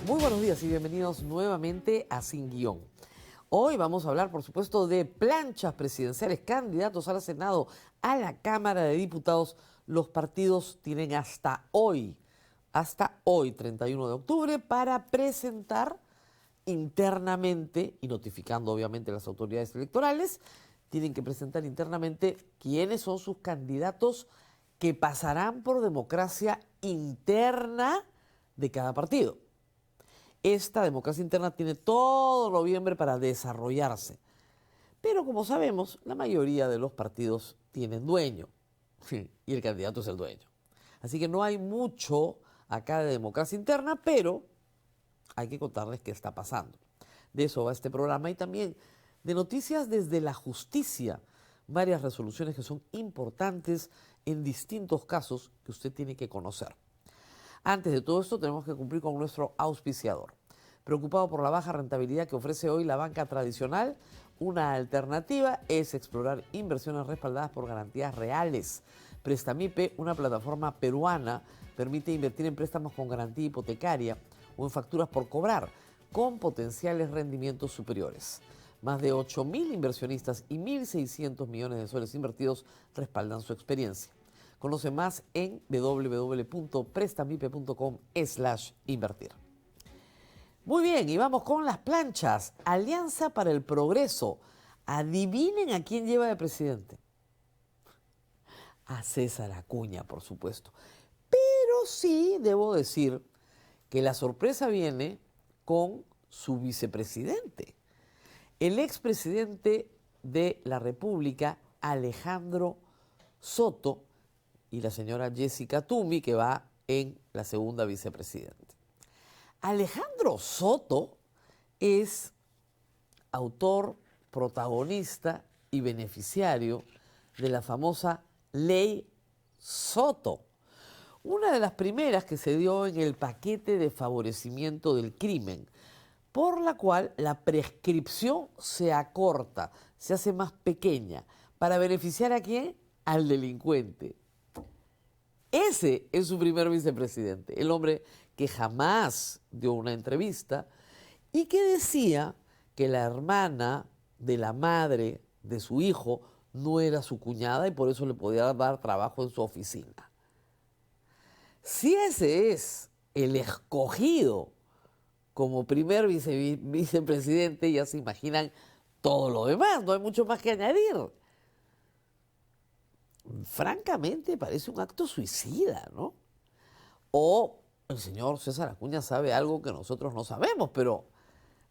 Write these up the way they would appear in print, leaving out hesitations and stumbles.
Muy buenos días y bienvenidos nuevamente a Sin Guión. Hoy vamos a hablar, por supuesto, de planchas presidenciales, candidatos al Senado, a la Cámara de Diputados. Los partidos tienen hasta hoy, 31 de octubre, para presentar internamente, y notificando obviamente a las autoridades electorales, tienen que presentar internamente quiénes son sus candidatos que pasarán por democracia interna de cada partido. Esta democracia interna tiene todo noviembre para desarrollarse. Pero como sabemos, la mayoría de los partidos tienen dueño. Y el candidato es el dueño. Así que no hay mucho acá de democracia interna, pero hay que contarles qué está pasando. De eso va este programa y también de noticias desde la justicia. Varias resoluciones que son importantes en distintos casos que usted tiene que conocer. Antes de todo esto tenemos que cumplir con nuestro auspiciador. Preocupado por la baja rentabilidad que ofrece hoy la banca tradicional, una alternativa es explorar inversiones respaldadas por garantías reales. Prestamipe, una plataforma peruana, permite invertir en préstamos con garantía hipotecaria o en facturas por cobrar, con potenciales rendimientos superiores. Más de 8.000 inversionistas y 1.600 millones de soles invertidos respaldan su experiencia. Conoce más en www.prestamipe.com/invertir. Muy bien, y vamos con las planchas. Alianza para el Progreso. Adivinen a quién lleva de presidente. A César Acuña, por supuesto. Pero sí debo decir que la sorpresa viene con su vicepresidente. El expresidente de la República, Alejandro Soto, y la señora Jessica Tumi, que va en la segunda vicepresidente. Alejandro Soto es autor, protagonista y beneficiario de la famosa Ley Soto, una de las primeras que se dio en el paquete de favorecimiento del crimen, por la cual la prescripción se acorta, se hace más pequeña, para beneficiar ¿a quién? Al delincuente. Ese es su primer vicepresidente, el hombre que jamás dio una entrevista y que decía que la hermana de la madre de su hijo no era su cuñada y por eso le podía dar trabajo en su oficina. Si ese es el escogido como primer vicepresidente, ya se imaginan todo lo demás, no hay mucho más que añadir. Francamente parece un acto suicida, ¿no? O el señor César Acuña sabe algo que nosotros no sabemos, pero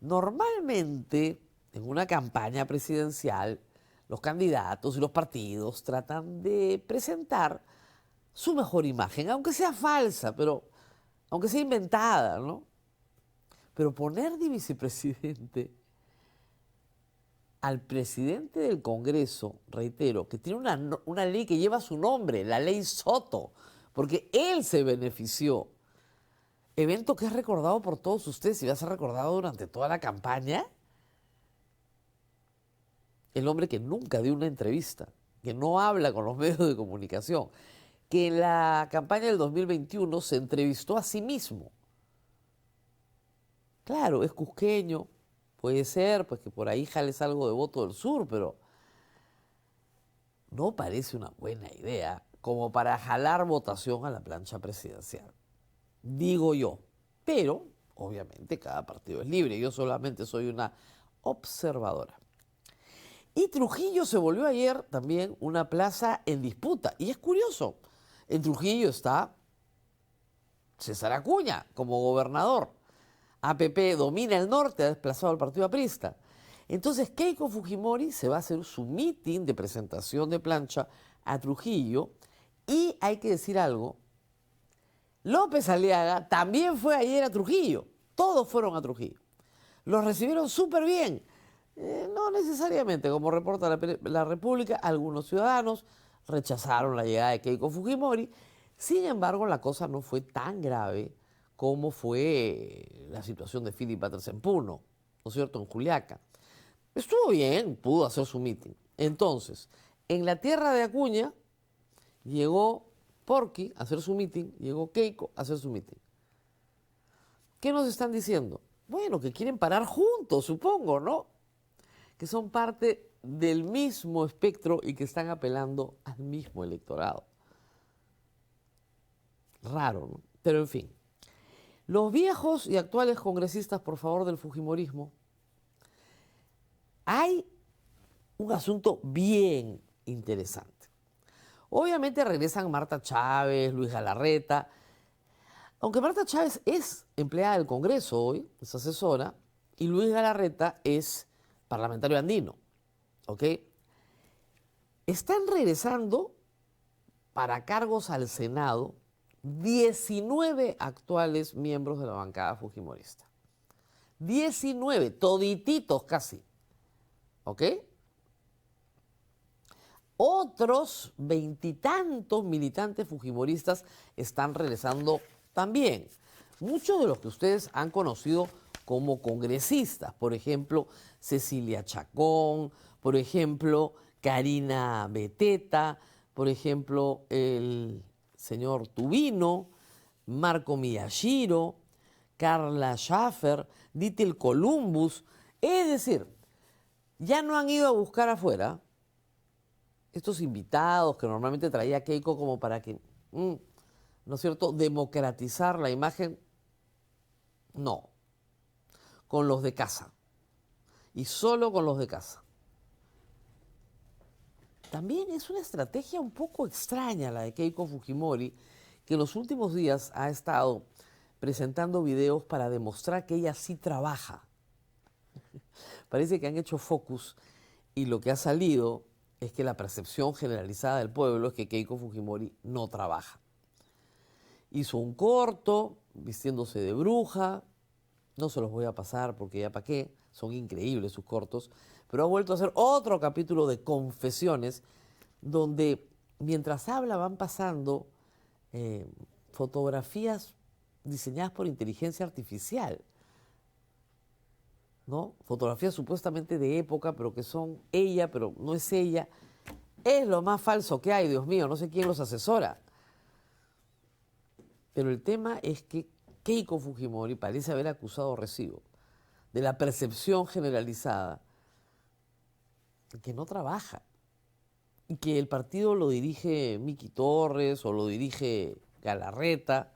normalmente en una campaña presidencial los candidatos y los partidos tratan de presentar su mejor imagen, aunque sea falsa, pero aunque sea inventada, ¿no? Pero poner de vicepresidente al presidente del Congreso, reitero, que tiene una ley que lleva su nombre, la ley Soto, porque él se benefició. Evento que es recordado por todos ustedes y va a ser recordado durante toda la campaña. El hombre que nunca dio una entrevista, que no habla con los medios de comunicación, que en la campaña del 2021 se entrevistó a sí mismo. Claro, es cusqueño, puede ser, pues que por ahí jales algo de voto del sur, pero no parece una buena idea como para jalar votación a la plancha presidencial. Digo yo, pero obviamente cada partido es libre, yo solamente soy una observadora. Y Trujillo se volvió ayer también una plaza en disputa, y es curioso, en Trujillo está César Acuña como gobernador. APP domina el norte, ha desplazado al partido aprista. Entonces Keiko Fujimori se va a hacer su meeting de presentación de plancha a Trujillo y hay que decir algo, López Aliaga también fue ayer a Trujillo, todos fueron a Trujillo. Los recibieron súper bien, no necesariamente, como reporta la República, algunos ciudadanos rechazaron la llegada de Keiko Fujimori, sin embargo la cosa no fue tan grave como fue la situación de Philip Patterson Puno, ¿no es cierto?, en Juliaca. Estuvo bien, pudo hacer su meeting. Entonces, en la tierra de Acuña llegó Porky a hacer su meeting, llegó Keiko a hacer su meeting. ¿Qué nos están diciendo? Bueno, que quieren parar juntos, supongo, ¿no? Que son parte del mismo espectro y que están apelando al mismo electorado. Raro, ¿no? Pero en fin. Los viejos y actuales congresistas, por favor, del fujimorismo, hay un asunto bien interesante. Obviamente regresan Marta Chávez, Luis Galarreta, aunque Marta Chávez es empleada del Congreso hoy, es asesora, y Luis Galarreta es parlamentario andino, ¿ok? Están regresando para cargos al Senado 19 actuales miembros de la bancada fujimorista. 19, todititos casi, ¿ok? Otros veintitantos militantes fujimoristas están regresando también. Muchos de los que ustedes han conocido como congresistas, por ejemplo, Cecilia Chacón, por ejemplo, Karina Beteta, por ejemplo, el señor Tubino, Marco Miyashiro, Carla Schaffer, Ditel Columbus. Es decir, ya no han ido a buscar afuera estos invitados que normalmente traía Keiko como para que, ¿no es cierto?, democratizar la imagen. No, con los de casa. Y solo con los de casa. También es una estrategia un poco extraña la de Keiko Fujimori, que en los últimos días ha estado presentando videos para demostrar que ella sí trabaja. Parece que han hecho focus y lo que ha salido es que la percepción generalizada del pueblo es que Keiko Fujimori no trabaja. Hizo un corto vistiéndose de bruja, no se los voy a pasar porque ya para qué, son increíbles sus cortos, pero ha vuelto a hacer otro capítulo de confesiones donde mientras habla van pasando fotografías diseñadas por inteligencia artificial, ¿no? Fotografías supuestamente de época, pero que son ella, pero no es ella. Es lo más falso que hay, Dios mío, no sé quién los asesora. Pero el tema es que Keiko Fujimori parece haber acusado recibo de la percepción generalizada que no trabaja y que el partido lo dirige Miki Torres o lo dirige Galarreta,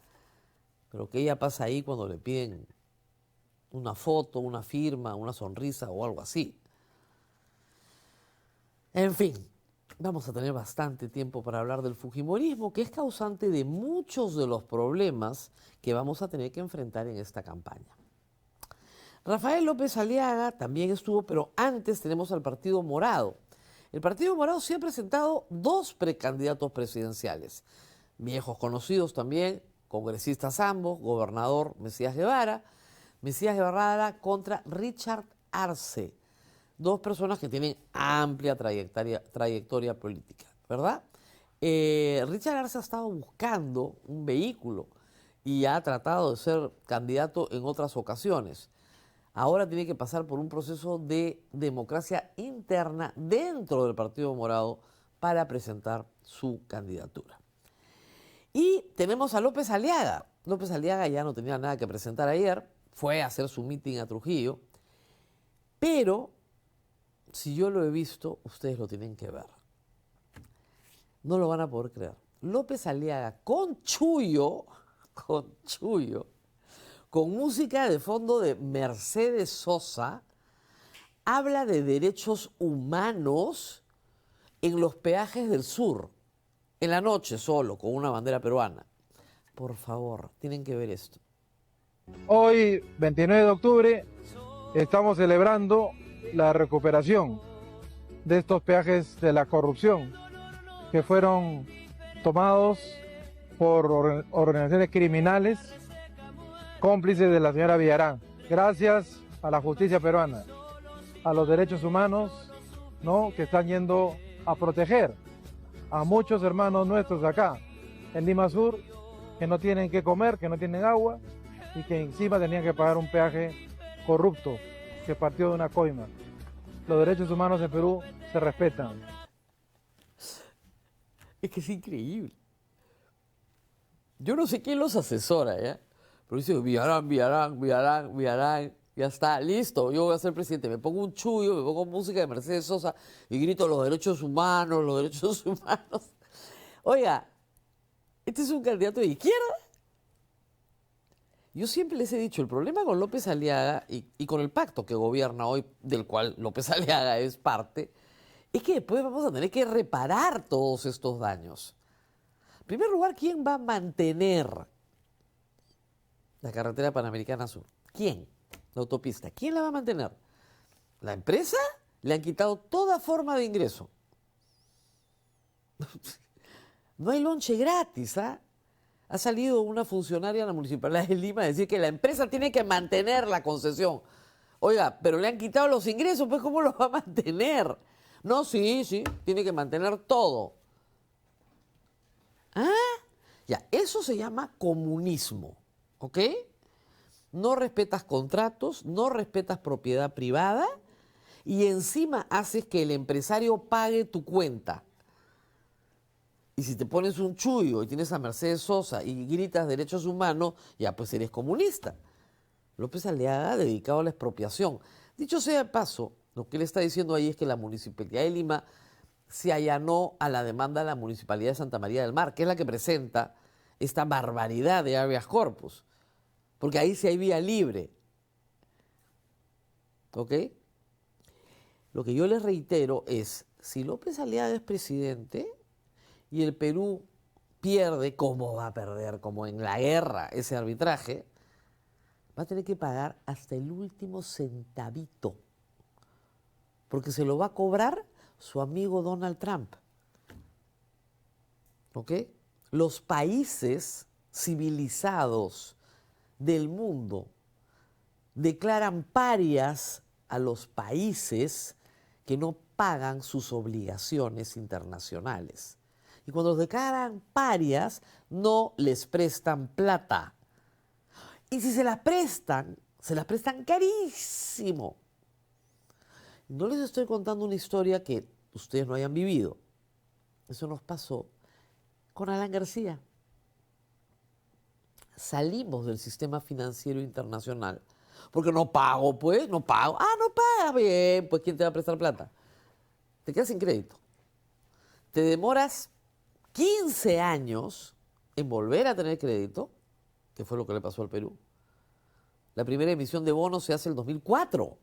pero que ella pasa ahí cuando le piden una foto, una firma, una sonrisa o algo así. En fin, vamos a tener bastante tiempo para hablar del fujimorismo, que es causante de muchos de los problemas que vamos a tener que enfrentar en esta campaña. Rafael López Aliaga también estuvo, pero antes tenemos al Partido Morado. El Partido Morado sí ha presentado 2 precandidatos presidenciales, viejos conocidos también, congresistas ambos, gobernador Mesías Guevara contra Richard Arce, 2 personas que tienen amplia trayectoria política, ¿verdad? Richard Arce ha estado buscando un vehículo y ha tratado de ser candidato en otras ocasiones. Ahora tiene que pasar por un proceso de democracia interna dentro del Partido Morado para presentar su candidatura. Y tenemos a López Aliaga. López Aliaga ya no tenía nada que presentar ayer, fue a hacer su mitin a Trujillo, pero si yo lo he visto, ustedes lo tienen que ver. No lo van a poder creer. López Aliaga con Chuyo, con música de fondo de Mercedes Sosa, habla de derechos humanos en los peajes del sur, en la noche solo, con una bandera peruana. Por favor, tienen que ver esto. Hoy, 29 de octubre, estamos celebrando la recuperación de estos peajes de la corrupción que fueron tomados por organizaciones criminales cómplices de la señora Villarán. Gracias a la justicia peruana, a los derechos humanos, ¿no?, que están yendo a proteger a muchos hermanos nuestros acá en Lima Sur que no tienen que comer, que no tienen agua y que encima tenían que pagar un peaje corrupto que partió de una coima. Los derechos humanos en Perú se respetan. Es que es increíble. Yo no sé quién los asesora, ¿ya? Pero dice, Villarán, ya está, listo, yo voy a ser presidente. Me pongo un chullo, me pongo música de Mercedes Sosa y grito los derechos humanos, los derechos humanos. Oiga, este es un candidato de izquierda. Yo siempre les he dicho, el problema con López Aliaga y con el pacto que gobierna hoy, del cual López Aliaga es parte, es que después vamos a tener que reparar todos estos daños. En primer lugar, ¿quién va a mantener la carretera Panamericana Sur? ¿Quién? La autopista. ¿Quién la va a mantener? ¿La empresa? Le han quitado toda forma de ingreso. No hay lonche gratis, ¿ah? Ha salido una funcionaria de la Municipalidad de Lima a decir que la empresa tiene que mantener la concesión. Oiga, pero le han quitado los ingresos, pues ¿cómo los va a mantener? No, sí, tiene que mantener todo. ¿Ah? Ya, eso se llama comunismo, ¿ok? No respetas contratos, no respetas propiedad privada y encima haces que el empresario pague tu cuenta. Y si te pones un chullo y tienes a Mercedes Sosa y gritas derechos humanos, ya pues eres comunista. López Aliaga dedicado a la expropiación. Dicho sea de paso, lo que él está diciendo ahí es que la Municipalidad de Lima se allanó a la demanda de la Municipalidad de Santa María del Mar, que es la que presenta esta barbaridad de habeas corpus. Porque ahí sí hay vía libre. ¿Ok? Lo que yo les reitero es, si López Aliaga es presidente y el Perú pierde, ¿cómo va a perder? Como en la guerra, ese arbitraje, va a tener que pagar hasta el último centavito. Porque se lo va a cobrar su amigo Donald Trump. ¿Ok? Los países civilizados del mundo declaran parias a los países que no pagan sus obligaciones internacionales. Y cuando los declaran parias, no les prestan plata. Y si se las prestan carísimo. No les estoy contando una historia que ustedes no hayan vivido. Eso nos pasó con Alan García. Salimos del sistema financiero internacional porque no pago, pues, no pago. Ah, no pagas, bien, pues ¿quién te va a prestar plata? Te quedas sin crédito. Te demoras 15 años en volver a tener crédito, que fue lo que le pasó al Perú. La primera emisión de bonos se hace en el 2004.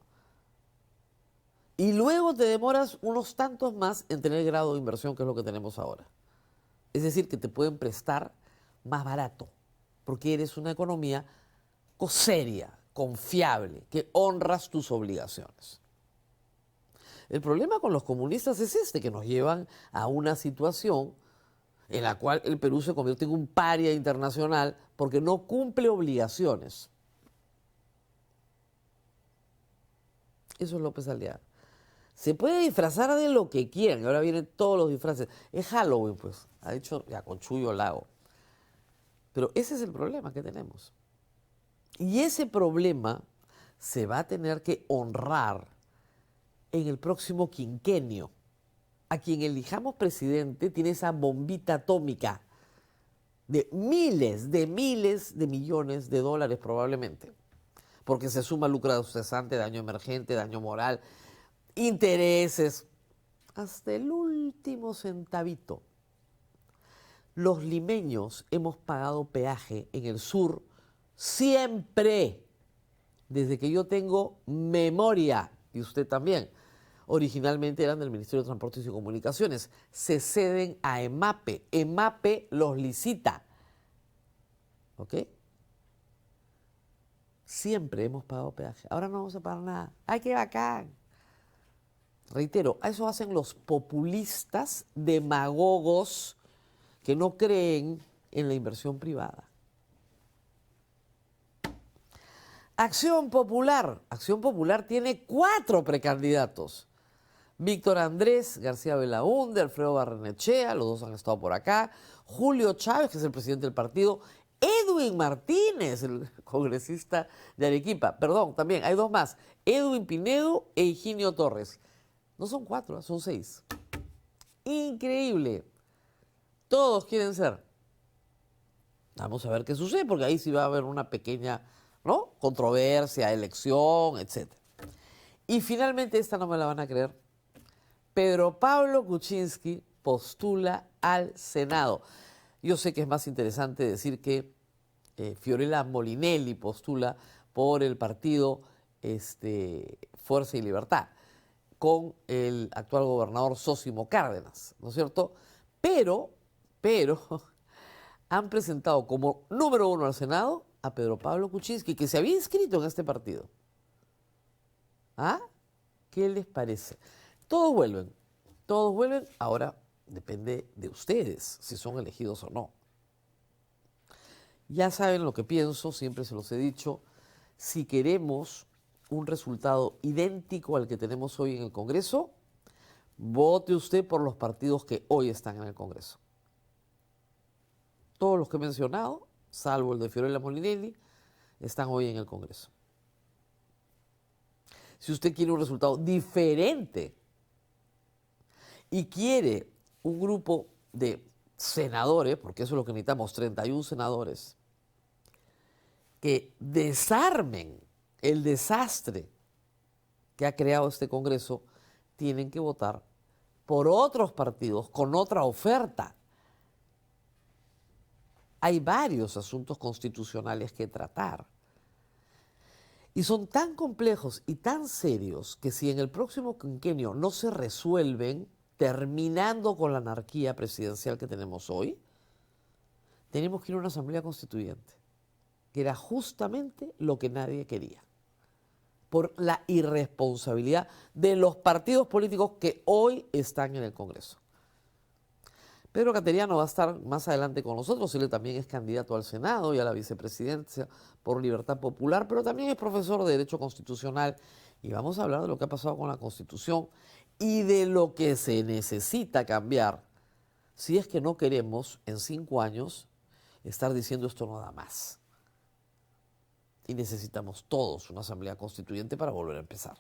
Y luego te demoras unos tantos más en tener grado de inversión, que es lo que tenemos ahora. Es decir, que te pueden prestar más barato, porque eres una economía seria, confiable, que honras tus obligaciones. El problema con los comunistas es este, que nos llevan a una situación en la cual el Perú se convierte en un paria internacional porque no cumple obligaciones. Eso es López Aliaga. Se puede disfrazar de lo que quieran, y ahora vienen todos los disfraces. Es Halloween, pues, ha dicho ya con Chuyo Lago. Pero ese es el problema que tenemos. Y ese problema se va a tener que honrar en el próximo quinquenio. A quien elijamos presidente tiene esa bombita atómica de miles de millones de dólares probablemente. Porque se suma lucro cesante, daño emergente, daño moral, intereses, hasta el último centavito. Los limeños hemos pagado peaje en el sur siempre, desde que yo tengo memoria, y usted también. Originalmente eran del Ministerio de Transportes y Comunicaciones. Se ceden a EMAPE. EMAPE los licita. ¿Ok? Siempre hemos pagado peaje. Ahora no vamos a pagar nada. ¡Ay, qué bacán! Reitero, a eso hacen los populistas demagogos que no creen en la inversión privada. Acción Popular. Acción Popular tiene 4 precandidatos. Víctor Andrés García Belaúnde, Alfredo Barrenechea, los dos han estado por acá. Julio Chávez, que es el presidente del partido. Edwin Martínez, el congresista de Arequipa. Perdón, también hay 2 más. Edwin Pinedo e Higinio Torres. No son 4, son 6. Increíble. Todos quieren ser Vamos a ver qué sucede, porque ahí sí va a haber una pequeña, ¿no?, controversia, elección, etc. Y finalmente, esta no me la van a creer, Pedro Pablo Kuczynski postula al Senado. Yo sé que es más interesante decir que Fiorella Molinelli postula por el partido Fuerza y Libertad, con el actual gobernador Zósimo Cárdenas, ¿no es cierto? Pero, han presentado como número 1 al Senado a Pedro Pablo Kuczynski, que se había inscrito en este partido. ¿Ah? ¿Qué les parece? Todos vuelven, ahora depende de ustedes si son elegidos o no. Ya saben lo que pienso, siempre se los he dicho, si queremos un resultado idéntico al que tenemos hoy en el Congreso, vote usted por los partidos que hoy están en el Congreso. Todos los que he mencionado, salvo el de Fiorella Molinelli, están hoy en el Congreso. Si usted quiere un resultado diferente y quiere un grupo de senadores, porque eso es lo que necesitamos, 31 senadores, que desarmen el desastre que ha creado este Congreso, tienen que votar por otros partidos con otra oferta. Hay varios asuntos constitucionales que tratar. Y son tan complejos y tan serios que si en el próximo quinquenio no se resuelven, terminando con la anarquía presidencial que tenemos hoy, tenemos que ir a una asamblea constituyente, que era justamente lo que nadie quería, por la irresponsabilidad de los partidos políticos que hoy están en el Congreso. Pedro Cateriano va a estar más adelante con nosotros, él también es candidato al Senado y a la vicepresidencia por Libertad Popular, pero también es profesor de Derecho Constitucional y vamos a hablar de lo que ha pasado con la Constitución y de lo que se necesita cambiar si es que no queremos en 5 años estar diciendo esto no da más. Y necesitamos todos una asamblea constituyente para volver a empezar.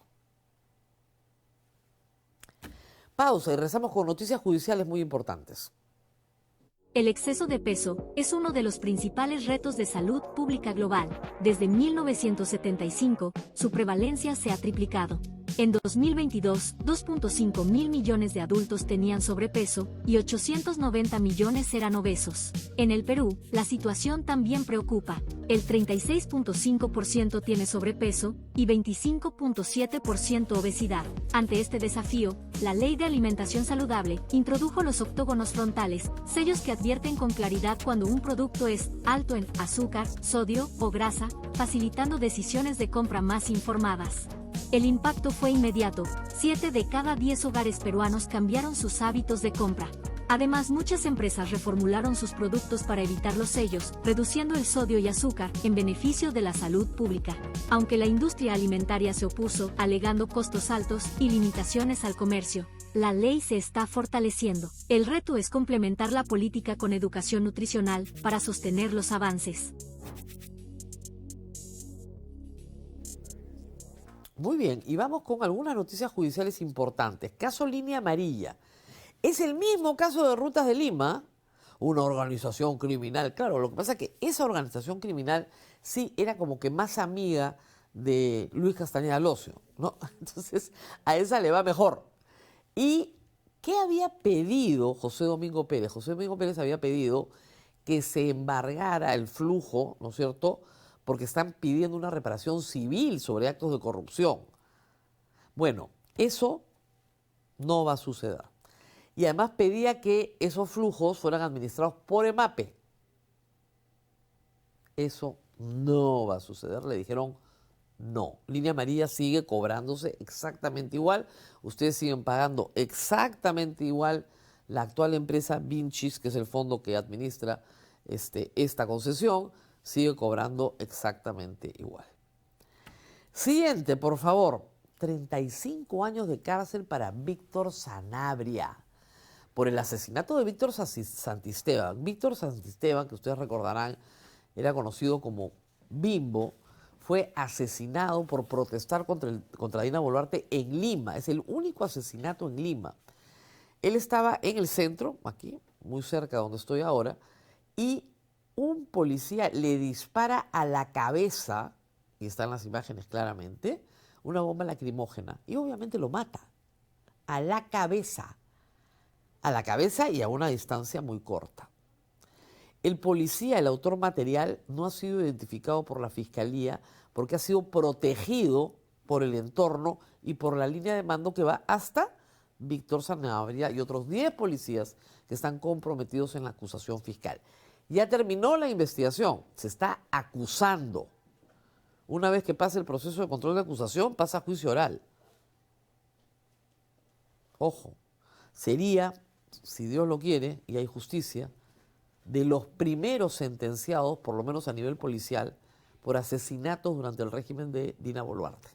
Pausa y regresamos con noticias judiciales muy importantes. El exceso de peso es uno de los principales retos de salud pública global. Desde 1975, su prevalencia se ha triplicado. En 2022, 2.5 mil millones de adultos tenían sobrepeso y 890 millones eran obesos. En el Perú, la situación también preocupa. El 36.5% tiene sobrepeso y 25.7% obesidad. Ante este desafío, la Ley de Alimentación Saludable introdujo los octógonos frontales, sellos que advierten con claridad cuando un producto es alto en azúcar, sodio o grasa, facilitando decisiones de compra más informadas. El impacto fue inmediato. 7 de cada 10 hogares peruanos cambiaron sus hábitos de compra. Además, muchas empresas reformularon sus productos para evitar los sellos, reduciendo el sodio y azúcar, en beneficio de la salud pública. Aunque la industria alimentaria se opuso, alegando costos altos y limitaciones al comercio, la ley se está fortaleciendo. El reto es complementar la política con educación nutricional para sostener los avances. Muy bien, y vamos con algunas noticias judiciales importantes. Caso Línea Amarilla. Es el mismo caso de Rutas de Lima, una organización criminal. Claro, lo que pasa es que esa organización criminal sí era como que más amiga de Luis Castañeda Locio, ¿no? Entonces, a esa le va mejor. ¿Y qué había pedido José Domingo Pérez? José Domingo Pérez había pedido que se embargara el flujo, ¿no es cierto?, porque están pidiendo una reparación civil sobre actos de corrupción. Bueno, eso no va a suceder. Y además pedía que esos flujos fueran administrados por EMAPE. Eso no va a suceder. Le dijeron no. Línea Amarilla sigue cobrándose exactamente igual. Ustedes siguen pagando exactamente igual. La actual empresa Vinchis, que es el fondo que administra esta concesión, sigue cobrando exactamente igual. Siguiente, por favor. 35 años de cárcel para Víctor Sanabria por el asesinato de Víctor Santisteban. Víctor Santisteban, que ustedes recordarán, era conocido como Bimbo, fue asesinado por protestar contra Dina Boluarte en Lima. Es el único asesinato en Lima. Él estaba en el centro, aquí, muy cerca de donde estoy ahora, y un policía le dispara a la cabeza, y están las imágenes claramente, una bomba lacrimógena, y obviamente lo mata, a la cabeza y a una distancia muy corta. El policía, el autor material, no ha sido identificado por la Fiscalía porque ha sido protegido por el entorno y por la línea de mando que va hasta Víctor Sanabria y otros 10 policías que están comprometidos en la acusación fiscal. Ya terminó la investigación, se está acusando. Una vez que pase el proceso de control de acusación, pasa a juicio oral. Ojo, sería, si Dios lo quiere y hay justicia, de los primeros sentenciados, por lo menos a nivel policial, por asesinatos durante el régimen de Dina Boluarte.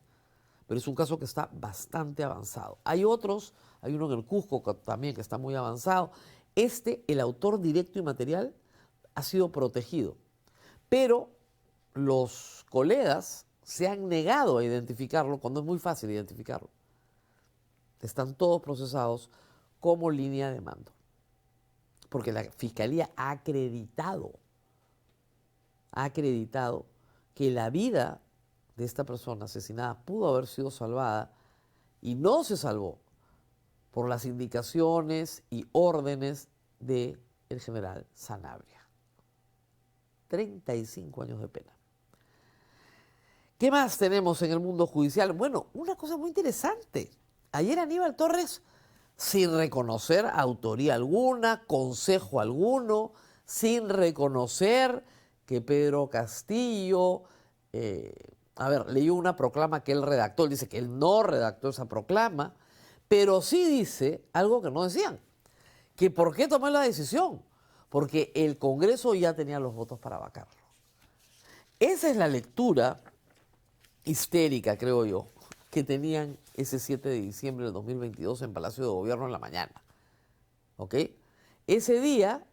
Pero es un caso que está bastante avanzado. Hay otros, hay uno en el Cusco también que está muy avanzado. El autor directo y material, ha sido protegido. Pero los colegas se han negado a identificarlo cuando es muy fácil identificarlo. Están todos procesados como línea de mando. Porque la Fiscalía ha acreditado que la vida de esta persona asesinada pudo haber sido salvada y no se salvó por las indicaciones y órdenes del general Sanabria. 35 años de pena. ¿Qué más tenemos en el mundo judicial? Bueno, una cosa muy interesante. Ayer Aníbal Torres, sin reconocer autoría alguna, consejo alguno, sin reconocer que Pedro Castillo, leyó una proclama que él redactó. Él dice que él no redactó esa proclama, pero sí dice algo que no decían, que por qué tomó la decisión, porque el Congreso ya tenía los votos para vacarlo. Esa es la lectura histérica, creo yo, que tenían ese 7 de diciembre del 2022 en Palacio de Gobierno en la mañana. ¿Ok? Ese día,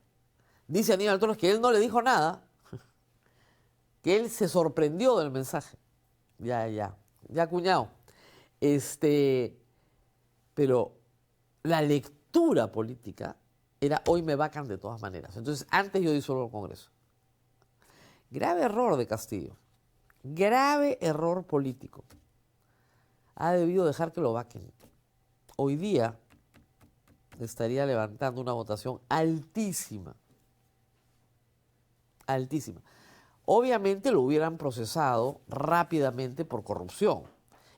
dice Aníbal Torres que él no le dijo nada, que él se sorprendió del mensaje. Ya, cuñado. Pero la lectura política era hoy me vacan de todas maneras. Entonces, antes yo disuelvo el Congreso. Grave error de Castillo. Grave error político. Ha debido dejar que lo vaquen. Hoy día estaría levantando una votación altísima. Altísima. Obviamente lo hubieran procesado rápidamente por corrupción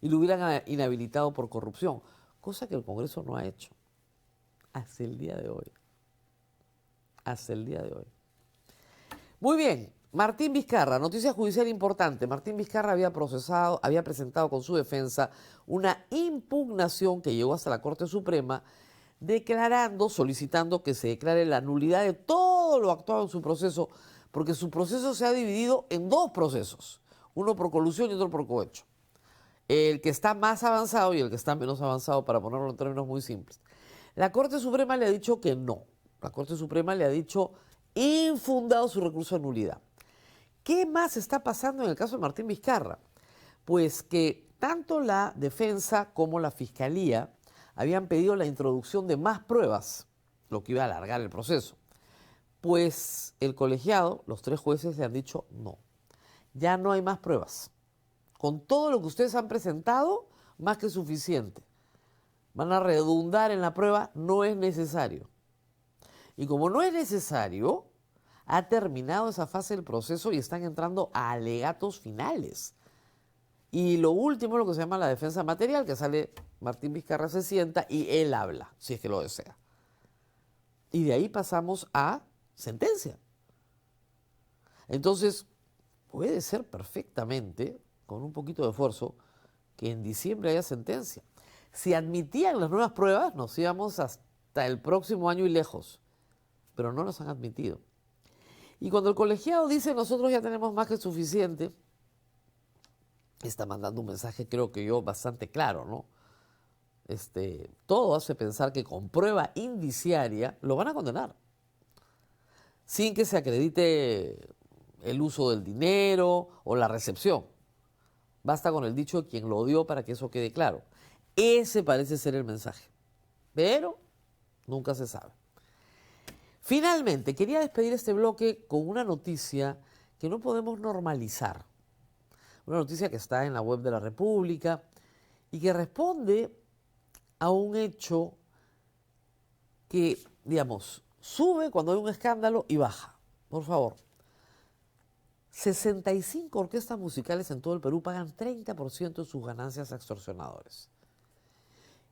y lo hubieran inhabilitado por corrupción, cosa que el Congreso no ha hecho hasta el día de hoy. Hasta el día de hoy. Muy bien, Martín Vizcarra, noticia judicial importante. Martín Vizcarra había presentado con su defensa una impugnación que llegó hasta la Corte Suprema, solicitando que se declare la nulidad de todo lo actuado en su proceso, porque su proceso se ha dividido en dos procesos, uno por colusión y otro por cohecho. El que está más avanzado y el que está menos avanzado, para ponerlo en términos muy simples. La Corte Suprema le ha dicho que no. La Corte Suprema le ha dicho infundado su recurso de nulidad. ¿Qué más está pasando en el caso de Martín Vizcarra? Pues que tanto la defensa como la Fiscalía habían pedido la introducción de más pruebas, lo que iba a alargar el proceso. Pues el colegiado, los 3 jueces le han dicho no, ya no hay más pruebas. Con todo lo que ustedes han presentado, más que suficiente. Van a redundar en la prueba, no es necesario. Y como no es necesario, ha terminado esa fase del proceso y están entrando a alegatos finales. Y lo último es lo que se llama la defensa material, que sale Martín Vizcarra, se sienta y él habla, si es que lo desea. Y de ahí pasamos a sentencia. Entonces, puede ser perfectamente, con un poquito de esfuerzo, que en diciembre haya sentencia. Si admitían las nuevas pruebas, nos íbamos hasta el próximo año y lejos, pero no nos han admitido. Y cuando el colegiado dice nosotros ya tenemos más que suficiente, está mandando un mensaje, creo que yo, bastante claro, ¿no? Todo hace pensar que con prueba indiciaria lo van a condenar, sin que se acredite el uso del dinero o la recepción. Basta con el dicho de quien lo dio para que eso quede claro. Ese parece ser el mensaje, pero nunca se sabe. Finalmente, quería despedir este bloque con una noticia que no podemos normalizar. Una noticia que está en la web de la República y que responde a un hecho que, digamos, sube cuando hay un escándalo y baja. Por favor. 65 orquestas musicales en todo el Perú pagan 30% de sus ganancias a extorsionadores.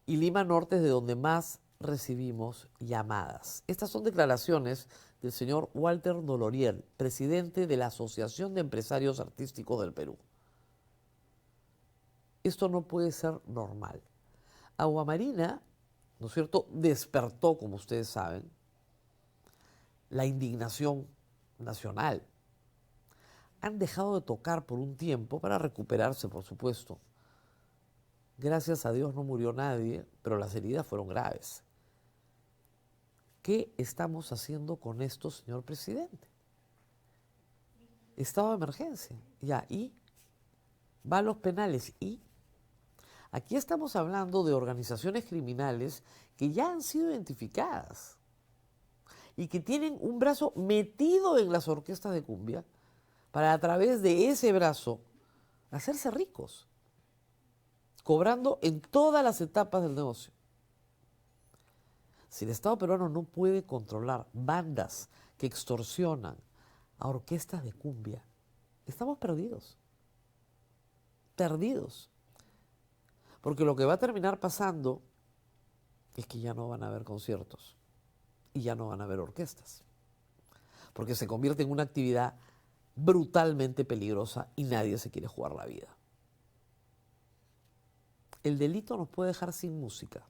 Y Lima Norte es de donde más recibimos llamadas. Estas son declaraciones del señor Walter Dolorier, presidente de la Asociación de Empresarios Artísticos del Perú. Esto no puede ser normal. Aguamarina, ¿no es cierto?, despertó, como ustedes saben, la indignación nacional. Han dejado de tocar por un tiempo para recuperarse, por supuesto. Gracias a Dios no murió nadie, pero las heridas fueron graves. ¿Qué estamos haciendo con esto, señor presidente? Estado de emergencia. Ya, ¿y? Va a los penales. ¿Y? Aquí estamos hablando de organizaciones criminales que ya han sido identificadas y que tienen un brazo metido en las orquestas de cumbia para a través de ese brazo hacerse ricos, cobrando en todas las etapas del negocio. Si el Estado peruano no puede controlar bandas que extorsionan a orquestas de cumbia, estamos perdidos. Perdidos. Porque lo que va a terminar pasando es que ya no van a haber conciertos y ya no van a haber orquestas. Porque se convierte en una actividad brutalmente peligrosa y nadie se quiere jugar la vida. El delito nos puede dejar sin música.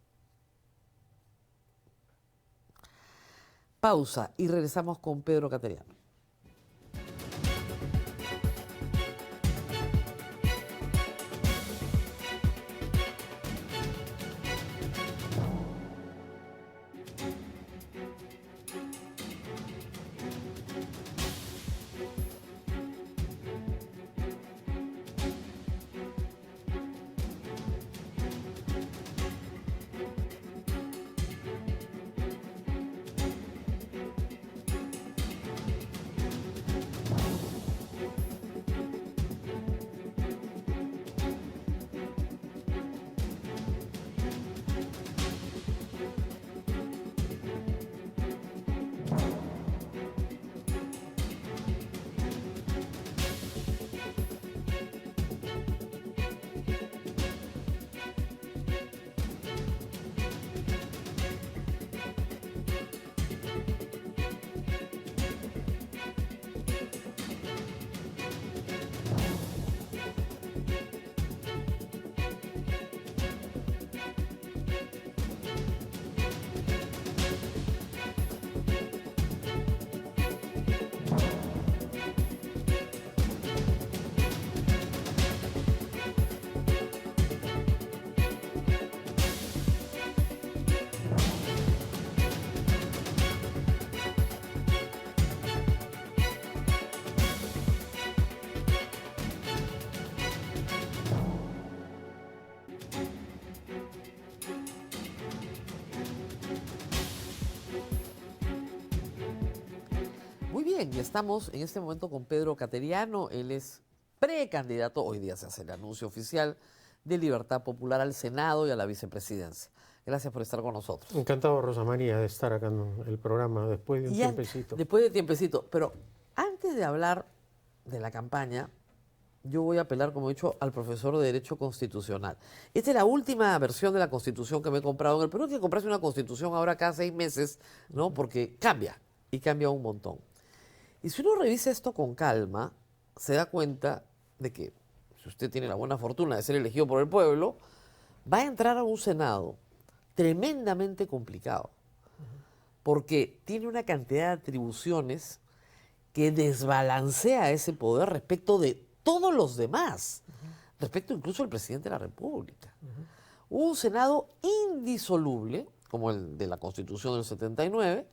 Pausa y regresamos con Pedro Cateriano. Muy bien, y estamos en este momento con Pedro Cateriano. Él es precandidato, hoy día se hace el anuncio oficial, de Libertad Popular al Senado y a la vicepresidencia. Gracias por estar con nosotros. Encantado, Rosa María, de estar acá en el programa después de un tiempecito. Después de tiempecito, pero antes de hablar de la campaña, yo voy a apelar, como he dicho, al profesor de Derecho Constitucional. Esta es la última versión de la Constitución que me he comprado en el Perú. Hay que comprarse una Constitución ahora cada 6 meses, ¿no? Porque cambia, y cambia un montón. Y si uno revisa esto con calma, se da cuenta de que, si usted tiene la buena fortuna de ser elegido por el pueblo, va a entrar a un Senado tremendamente complicado, porque tiene una cantidad de atribuciones que desbalancea ese poder respecto de todos los demás, respecto incluso al presidente de la República. Un Senado indisoluble, como el de la Constitución del 79,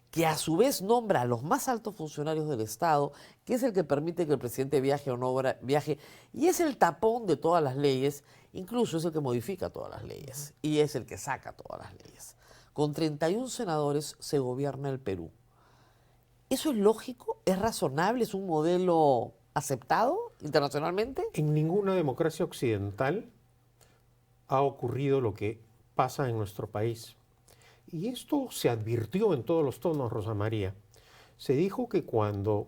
que a su vez nombra a los más altos funcionarios del Estado, que es el que permite que el presidente viaje o no viaje, y es el tapón de todas las leyes, incluso es el que modifica todas las leyes, y es el que saca todas las leyes. Con 31 senadores se gobierna el Perú. ¿Eso es lógico? ¿Es razonable? ¿Es un modelo aceptado internacionalmente? En ninguna democracia occidental ha ocurrido lo que pasa en nuestro país. Y esto se advirtió en todos los tonos, Rosa María. Se dijo que cuando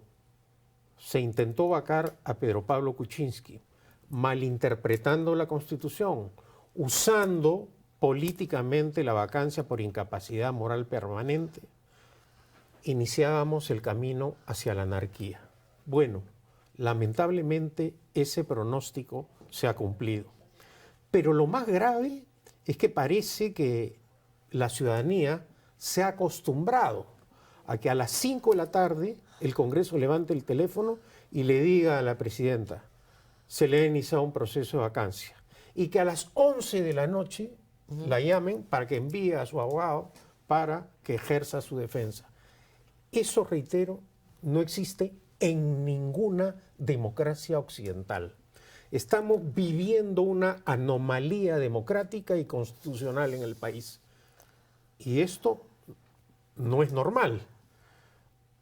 se intentó vacar a Pedro Pablo Kuczynski, malinterpretando la Constitución, usando políticamente la vacancia por incapacidad moral permanente, iniciábamos el camino hacia la anarquía. Bueno, lamentablemente ese pronóstico se ha cumplido. Pero lo más grave es que parece que la ciudadanía se ha acostumbrado a que a las 5 de la tarde el Congreso levante el teléfono y le diga a la presidenta, se le ha iniciado un proceso de vacancia, y que a las 11 de la noche la llamen para que envíe a su abogado para que ejerza su defensa. Eso, reitero, no existe en ninguna democracia occidental. Estamos viviendo una anomalía democrática y constitucional en el país. Y esto no es normal.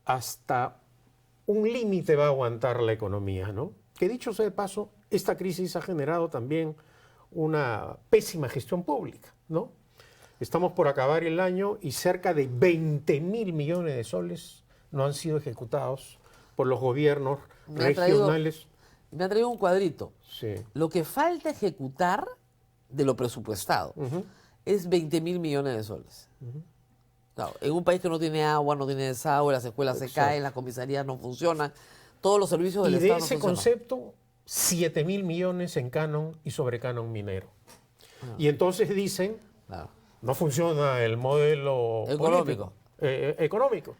Hasta un límite va a aguantar la economía, ¿no? Que dicho sea de paso, esta crisis ha generado también una pésima gestión pública, ¿no? Estamos por acabar el año y cerca de 20.000 millones de soles no han sido ejecutados por los gobiernos regionales. Me ha traído un cuadrito. Sí. Lo que falta ejecutar de lo presupuestado es 20.000 millones de soles. Claro, en un país que no tiene agua, no tiene desagüe, las escuelas se caen, las comisarías no funcionan, todos los servicios del Y Estado de no ese funcionan. concepto, 7.000 millones en canon y sobrecanon minero. Y entonces dicen, Claro. no funciona el modelo Económico. económico.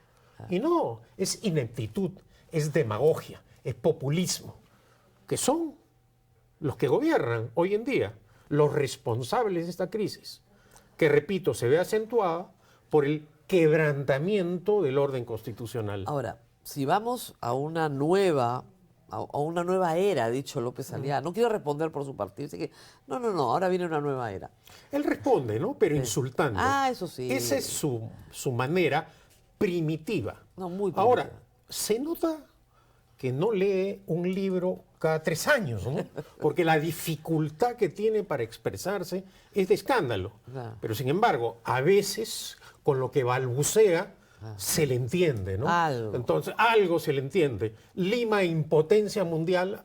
Y no, es ineptitud, es demagogia, es populismo, que son los que gobiernan hoy en día, los responsables de esta crisis, que, repito, se ve acentuada por el quebrantamiento del orden constitucional. Ahora, si vamos a una nueva era, ha dicho López Aliaga, no quiero responder por su partido, dice que no, ahora viene una nueva era. Él responde, ¿no? Pero insultando. Ah, eso sí. Esa es su manera primitiva. No, muy primitiva. Ahora, se nota que no lee un libro cada 3 años, ¿no? Porque la dificultad que tiene para expresarse es de escándalo. Claro. Pero, sin embargo, a veces, con lo que balbucea, se le entiende, ¿no? Algo. Entonces, algo se le entiende. Lima, impotencia mundial,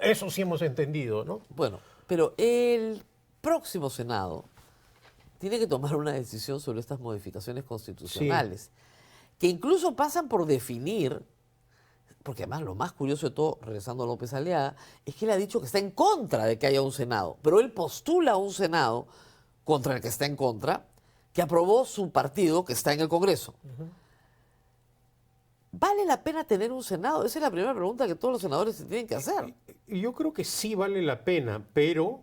eso sí hemos entendido, ¿no? Bueno, pero el próximo Senado tiene que tomar una decisión sobre estas modificaciones constitucionales, que incluso pasan por definir, porque además lo más curioso de todo, regresando a López Aliaga, es que él ha dicho que está en contra de que haya un Senado, pero él postula un Senado contra el que está en contra, que aprobó su partido, que está en el Congreso. ¿Vale la pena tener un Senado? Esa es la primera pregunta que todos los senadores se tienen que hacer. Y yo creo que sí vale la pena, pero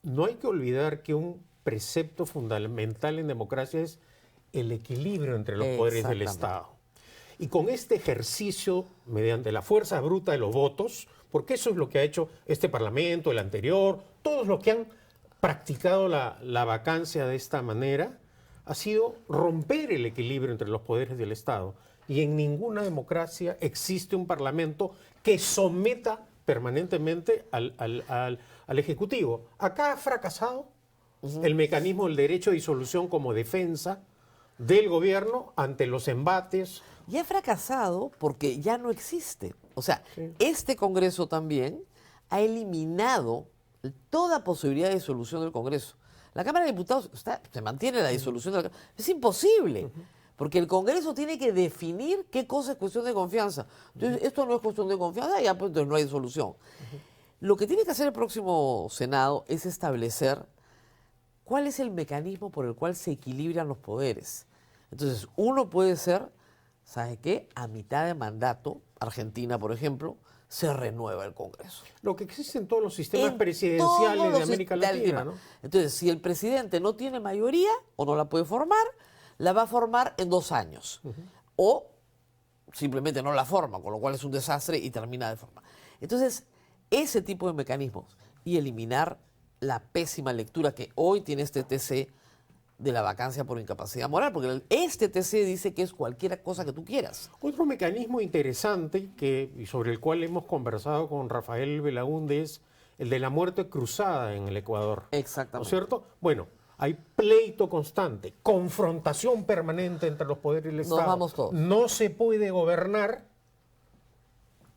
no hay que olvidar que un precepto fundamental en democracia es el equilibrio entre los poderes del Exactamente. Estado. Y con este ejercicio, mediante la fuerza bruta de los votos, porque eso es lo que ha hecho este Parlamento, el anterior, todos los que han practicado la vacancia de esta manera, ha sido romper el equilibrio entre los poderes del Estado. Y en ninguna democracia existe un Parlamento que someta permanentemente al Ejecutivo. Acá ha fracasado el mecanismo del derecho de disolución como defensa del gobierno ante los embates. Y ha fracasado porque ya no existe. O sea, este Congreso también ha eliminado toda posibilidad de disolución del Congreso. La Cámara de Diputados se mantiene la disolución de la Cámara. Es imposible, porque el Congreso tiene que definir qué cosa es cuestión de confianza. Entonces, esto no es cuestión de confianza, ya pues entonces no hay disolución. Lo que tiene que hacer el próximo Senado es establecer cuál es el mecanismo por el cual se equilibran los poderes. Entonces, uno puede ser, ¿sabe qué? A mitad de mandato, Argentina, por ejemplo, se renueva el Congreso. Lo que existe en todos los sistemas En presidenciales todos de los América Latina, ¿no? Entonces, si el presidente no tiene mayoría o no la puede formar, la va a formar en 2 años. O simplemente no la forma, con lo cual es un desastre y termina de formar. Entonces, ese tipo de mecanismos y eliminar la pésima lectura que hoy tiene este TC de la vacancia por incapacidad moral, porque este TC dice que es cualquier cosa que tú quieras. Otro mecanismo interesante y sobre el cual hemos conversado con Rafael Belaúnde es el de la muerte cruzada en el Ecuador. Exactamente. ¿No es cierto? Bueno, hay pleito constante, confrontación permanente entre los poderes del Estado. Nos vamos todos. No se puede gobernar,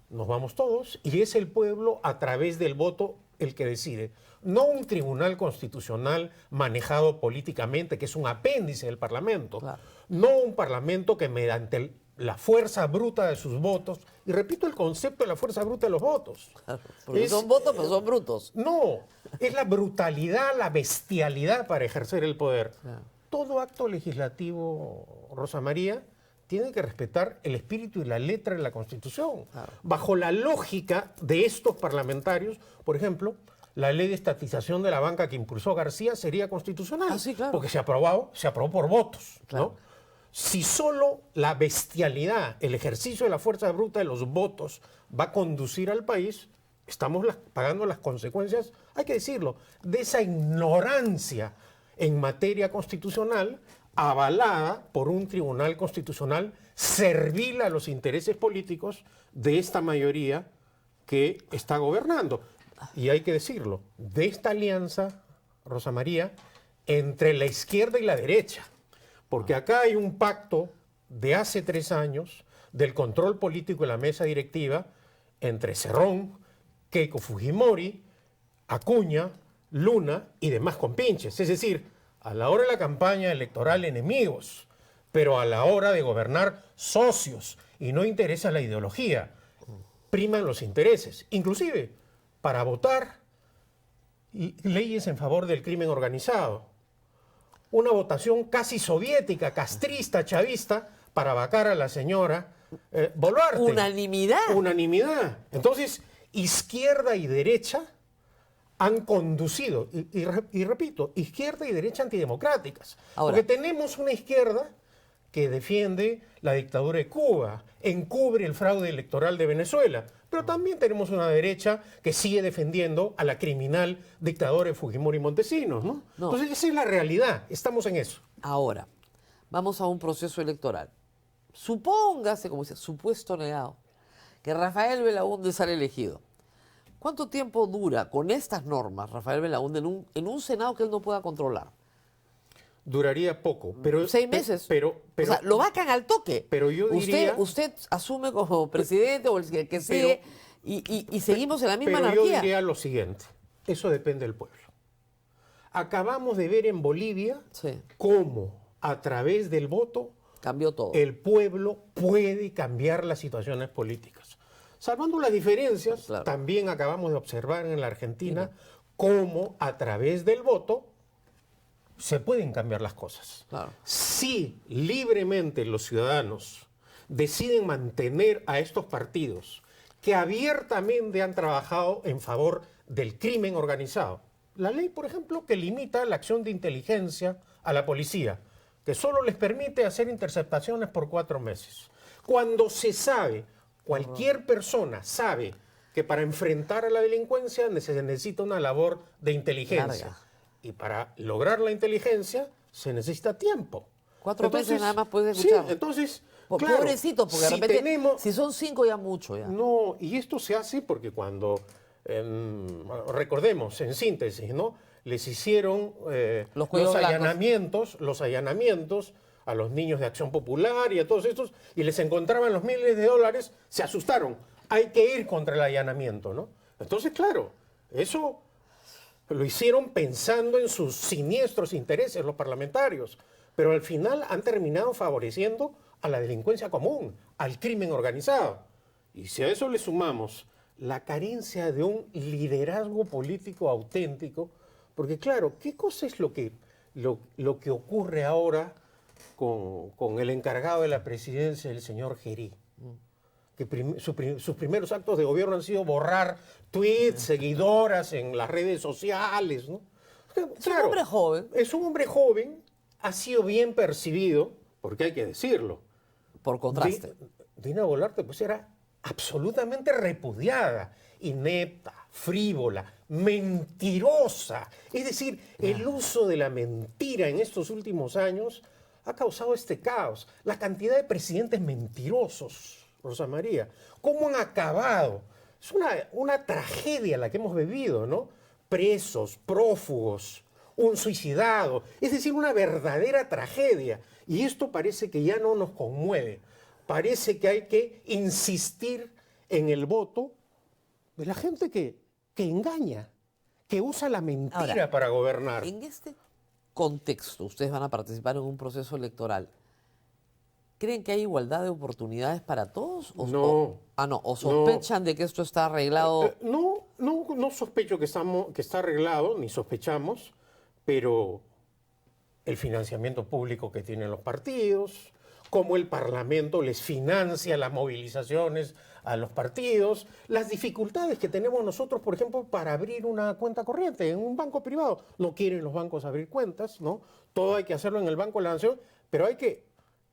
nos vamos todos, y es el pueblo a través del voto el que decide. No un tribunal constitucional manejado políticamente, que es un apéndice del Parlamento. Claro. No un Parlamento que mediante la fuerza bruta de sus votos, y repito el concepto de la fuerza bruta de los votos. Claro, porque son votos, pero son brutos. No, es la brutalidad, la bestialidad para ejercer el poder. Claro. Todo acto legislativo, Rosa María, tiene que respetar el espíritu y la letra de la Constitución. Claro. Bajo la lógica de estos parlamentarios, por ejemplo, la ley de estatización de la banca que impulsó García sería constitucional. Ah, sí, claro. Porque se aprobó por votos. Claro. ¿No? Si solo la bestialidad, el ejercicio de la fuerza bruta de los votos va a conducir al país, estamos pagando las consecuencias, hay que decirlo, de esa ignorancia en materia constitucional avalada por un tribunal constitucional servil a los intereses políticos de esta mayoría que está gobernando. Y hay que decirlo, de esta alianza, Rosa María, entre la izquierda y la derecha. Porque acá hay un pacto de hace 3 años del control político de la mesa directiva entre Cerrón, Keiko Fujimori, Acuña, Luna y demás compinches. Es decir, a la hora de la campaña electoral enemigos, pero a la hora de gobernar socios y no interesa la ideología, priman los intereses. Inclusive para votar leyes en favor del crimen organizado. Una votación casi soviética, castrista, chavista, para vacar a la señora Boluarte. Unanimidad. Unanimidad. Entonces, izquierda y derecha han conducido, y repito, izquierda y derecha antidemocráticas. Ahora. Porque tenemos una izquierda que defiende la dictadura de Cuba, encubre el fraude electoral de Venezuela, pero también tenemos una derecha que sigue defendiendo a la criminal dictadora de Fujimori y Montesinos, ¿no? No. Entonces esa es la realidad, estamos en eso. Ahora, vamos a un proceso electoral. Supóngase, como dice, supuesto negado, que Rafael Belaúnde sale elegido. ¿Cuánto tiempo dura con estas normas Rafael Belaúnde en un Senado que él no pueda controlar? Duraría poco, pero 6 meses. Pero, o sea, lo vacan al toque. Pero yo diría, usted asume como presidente o el que sigue y seguimos en la misma pero anarquía. yo diría lo siguiente, eso depende del pueblo. Acabamos de ver en Bolivia Sí. cómo a través del voto Cambió todo. el pueblo puede cambiar las situaciones políticas. Salvando las diferencias, Claro. también acabamos de observar en la Argentina cómo a través del voto se pueden cambiar las cosas. Claro. Si libremente los ciudadanos deciden mantener a estos partidos que abiertamente han trabajado en favor del crimen organizado, la ley, por ejemplo, que limita la acción de inteligencia a la policía, que solo les permite hacer interceptaciones por 4 meses. Cuando se sabe, cualquier persona sabe que para enfrentar a la delincuencia se necesita una labor de inteligencia. Larga. Y para lograr la inteligencia se necesita tiempo. 4 meses nada más puedes Sí, escuchar. entonces, claro, Pobrecito, porque de si repente, tenemos- si son 5 ya mucho. Ya. No, y esto se hace porque cuando, recordemos, en síntesis, ¿no? Les hicieron Los cuellos los allanamientos a los niños de Acción Popular y a todos estos, y les encontraban los miles de dólares, se asustaron. Hay que ir contra el allanamiento, ¿no? Entonces, claro, eso lo hicieron pensando en sus siniestros intereses los parlamentarios, pero al final han terminado favoreciendo a la delincuencia común, al crimen organizado. Y si a eso le sumamos la carencia de un liderazgo político auténtico, porque claro, ¿qué cosa es lo que ocurre ahora con el encargado de la presidencia, el señor Gerí? Que sus primeros actos de gobierno han sido borrar tweets, seguidoras en las redes sociales, ¿no? Es un hombre joven. Es un hombre joven, ha sido bien percibido, porque hay que decirlo. Por contraste. Dina Boluarte pues era absolutamente repudiada, inepta, frívola, mentirosa. Es decir, el uso de la mentira en estos últimos años ha causado este caos. La cantidad de presidentes mentirosos, Rosa María, cómo han acabado. Es una tragedia la que hemos vivido, ¿no? Presos, prófugos, un suicidado. Es decir, una verdadera tragedia. Y esto parece que ya no nos conmueve. Parece que hay que insistir en el voto de la gente que engaña, que usa la mentira Ahora, para gobernar. En este contexto, ustedes van a participar en un proceso electoral. ¿Creen que hay igualdad de oportunidades para todos? No. ¿O sospechan de que esto está arreglado? No sospecho que está arreglado, ni sospechamos, pero el financiamiento público que tienen los partidos, cómo el Parlamento les financia las movilizaciones a los partidos, las dificultades que tenemos nosotros, por ejemplo, para abrir una cuenta corriente en un banco privado. No quieren los bancos abrir cuentas, ¿no? Todo hay que hacerlo en el Banco de la Nación, pero hay que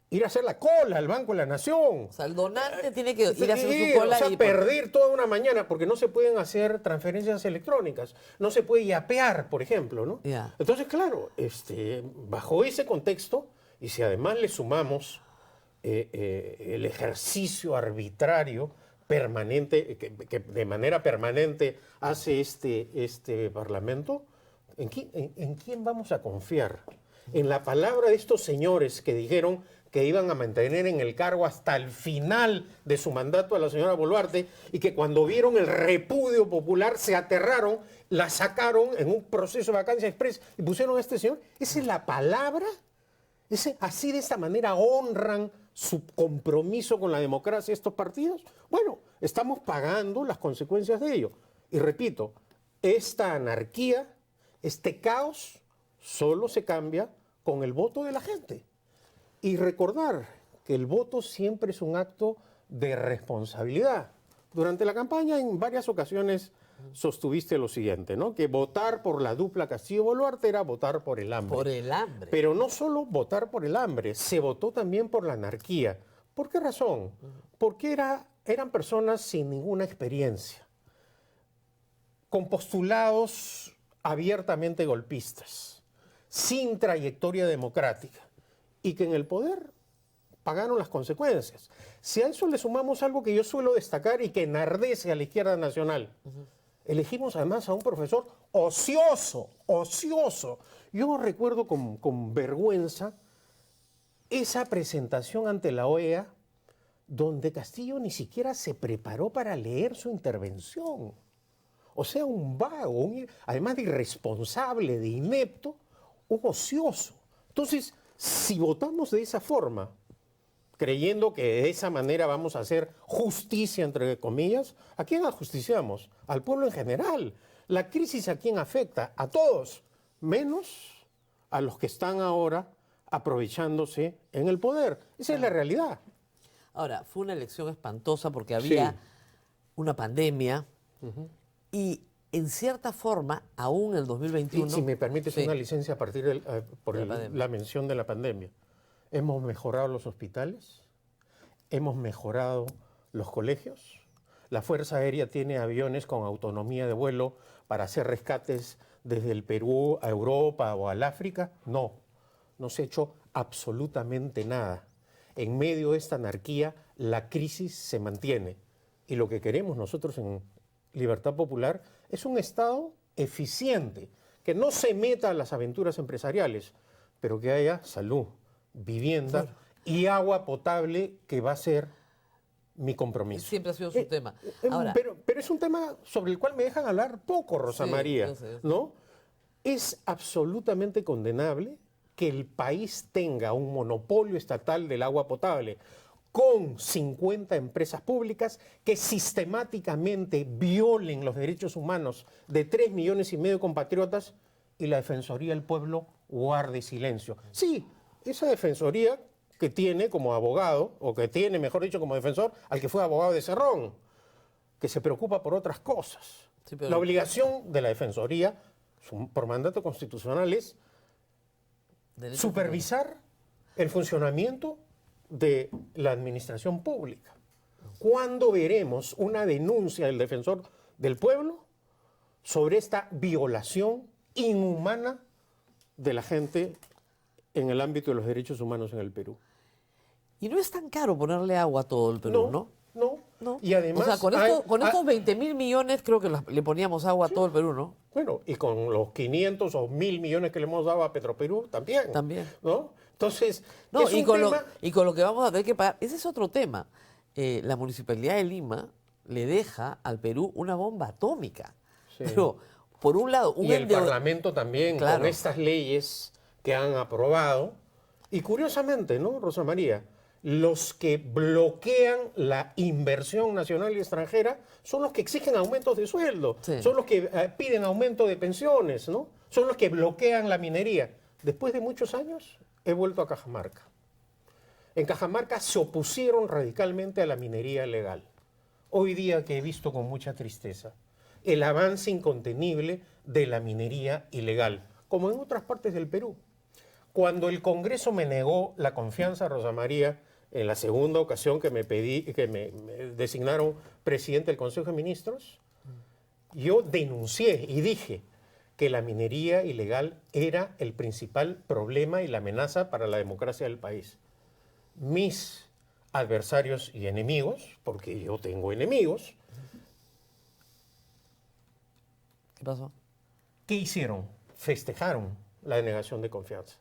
ir a hacer la cola al Banco de la Nación. O sea, el donante tiene que ir a hacer su cola y perder toda una mañana porque no se pueden hacer transferencias electrónicas, no se puede yapear, por ejemplo, ¿no? Ya. Entonces, claro, bajo ese contexto, y si además le sumamos el ejercicio arbitrario permanente, que de manera permanente hace este Parlamento, ¿en quién vamos a confiar? En la palabra de estos señores que dijeron que iban a mantener en el cargo hasta el final de su mandato a la señora Boluarte y que cuando vieron el repudio popular se aterraron, la sacaron en un proceso de vacancia express y pusieron a este señor. ¿Esa es la palabra? ¿Así de esta manera honran su compromiso con la democracia estos partidos? Bueno, estamos pagando las consecuencias de ello. Y repito, esta anarquía, este caos, solo se cambia con el voto de la gente. Y recordar que el voto siempre es un acto de responsabilidad. Durante la campaña, en varias ocasiones, sostuviste lo siguiente, ¿no? Que votar por la dupla Castillo-Boluarte era votar por el hambre. Por el hambre. Pero no solo votar por el hambre, se votó también por la anarquía. ¿Por qué razón? Porque eran personas sin ninguna experiencia, con postulados abiertamente golpistas, sin trayectoria democrática, y que en el poder pagaron las consecuencias. Si a eso le sumamos algo que yo suelo destacar y que enardece a la izquierda nacional, elegimos además a un profesor ocioso. Yo recuerdo con vergüenza esa presentación ante la OEA donde Castillo ni siquiera se preparó para leer su intervención. O sea, un vago, además de irresponsable, de inepto, un ocioso. Entonces, si votamos de esa forma, creyendo que de esa manera vamos a hacer justicia, entre comillas, ¿a quién ajusticiamos? Al pueblo en general. La crisis ¿a quién afecta? A todos, menos a los que están ahora aprovechándose en el poder. Esa es la realidad. Ahora, fue una elección espantosa porque había Sí. una pandemia y en cierta forma, aún en el 2021... Y si me permites Sí. una licencia a partir por De la pandemia. la mención de la pandemia. Hemos mejorado los hospitales, hemos mejorado los colegios, la Fuerza Aérea tiene aviones con autonomía de vuelo para hacer rescates desde el Perú a Europa o al África. No se ha hecho absolutamente nada. En medio de esta anarquía, la crisis se mantiene. Y lo que queremos nosotros en Libertad Popular es un Estado eficiente, que no se meta a las aventuras empresariales, pero que haya salud, vivienda y agua potable, que va a ser mi compromiso. Siempre ha sido su tema. Ahora, Pero es un tema sobre el cual me dejan hablar poco, Rosa Sí, María, yo sé. ¿no? Es absolutamente condenable que el país tenga un monopolio estatal del agua potable con 50 empresas públicas que sistemáticamente violen los derechos humanos de 3,5 millones de compatriotas y la Defensoría del Pueblo guarde silencio. Sí, esa Defensoría que tiene como abogado, o que tiene, mejor dicho, como defensor, al que fue abogado de Cerrón, que se preocupa por otras cosas. Sí, pero- La obligación de la Defensoría, por mandato constitucional, es derechos supervisar el funcionamiento de la administración pública. ¿Cuándo veremos una denuncia del defensor del pueblo sobre esta violación inhumana de la gente en el ámbito de los derechos humanos en el Perú. Y no es tan caro ponerle agua a todo el Perú, ¿no? No. Y además, o sea, con estos 20.000 millones creo que le poníamos agua a todo el Perú, ¿no? Bueno, y con los 500 o 1.000 millones que le hemos dado a Petroperú también. También. ¿No? Entonces, No, es y, un con tema... y con lo que vamos a tener que pagar, ese es otro tema. La Municipalidad de Lima le deja al Perú una bomba atómica. Sí. Pero, por un lado, Y el Parlamento también, Claro. con estas leyes que han aprobado. Y curiosamente, ¿no, Rosa María? Los que bloquean la inversión nacional y extranjera son los que exigen aumentos de sueldo, Sí. son los que piden aumento de pensiones, ¿no? Son los que bloquean la minería. Después de muchos años, he vuelto a Cajamarca. En Cajamarca se opusieron radicalmente a la minería ilegal. Hoy día que he visto con mucha tristeza el avance incontenible de la minería ilegal, como en otras partes del Perú. Cuando el Congreso me negó la confianza, Rosa María, en la segunda ocasión que me designaron presidente del Consejo de Ministros, yo denuncié y dije que la minería ilegal era el principal problema y la amenaza para la democracia del país. Mis adversarios y enemigos, porque yo tengo enemigos, ¿Qué pasó? ¿qué hicieron? Festejaron la denegación de confianza.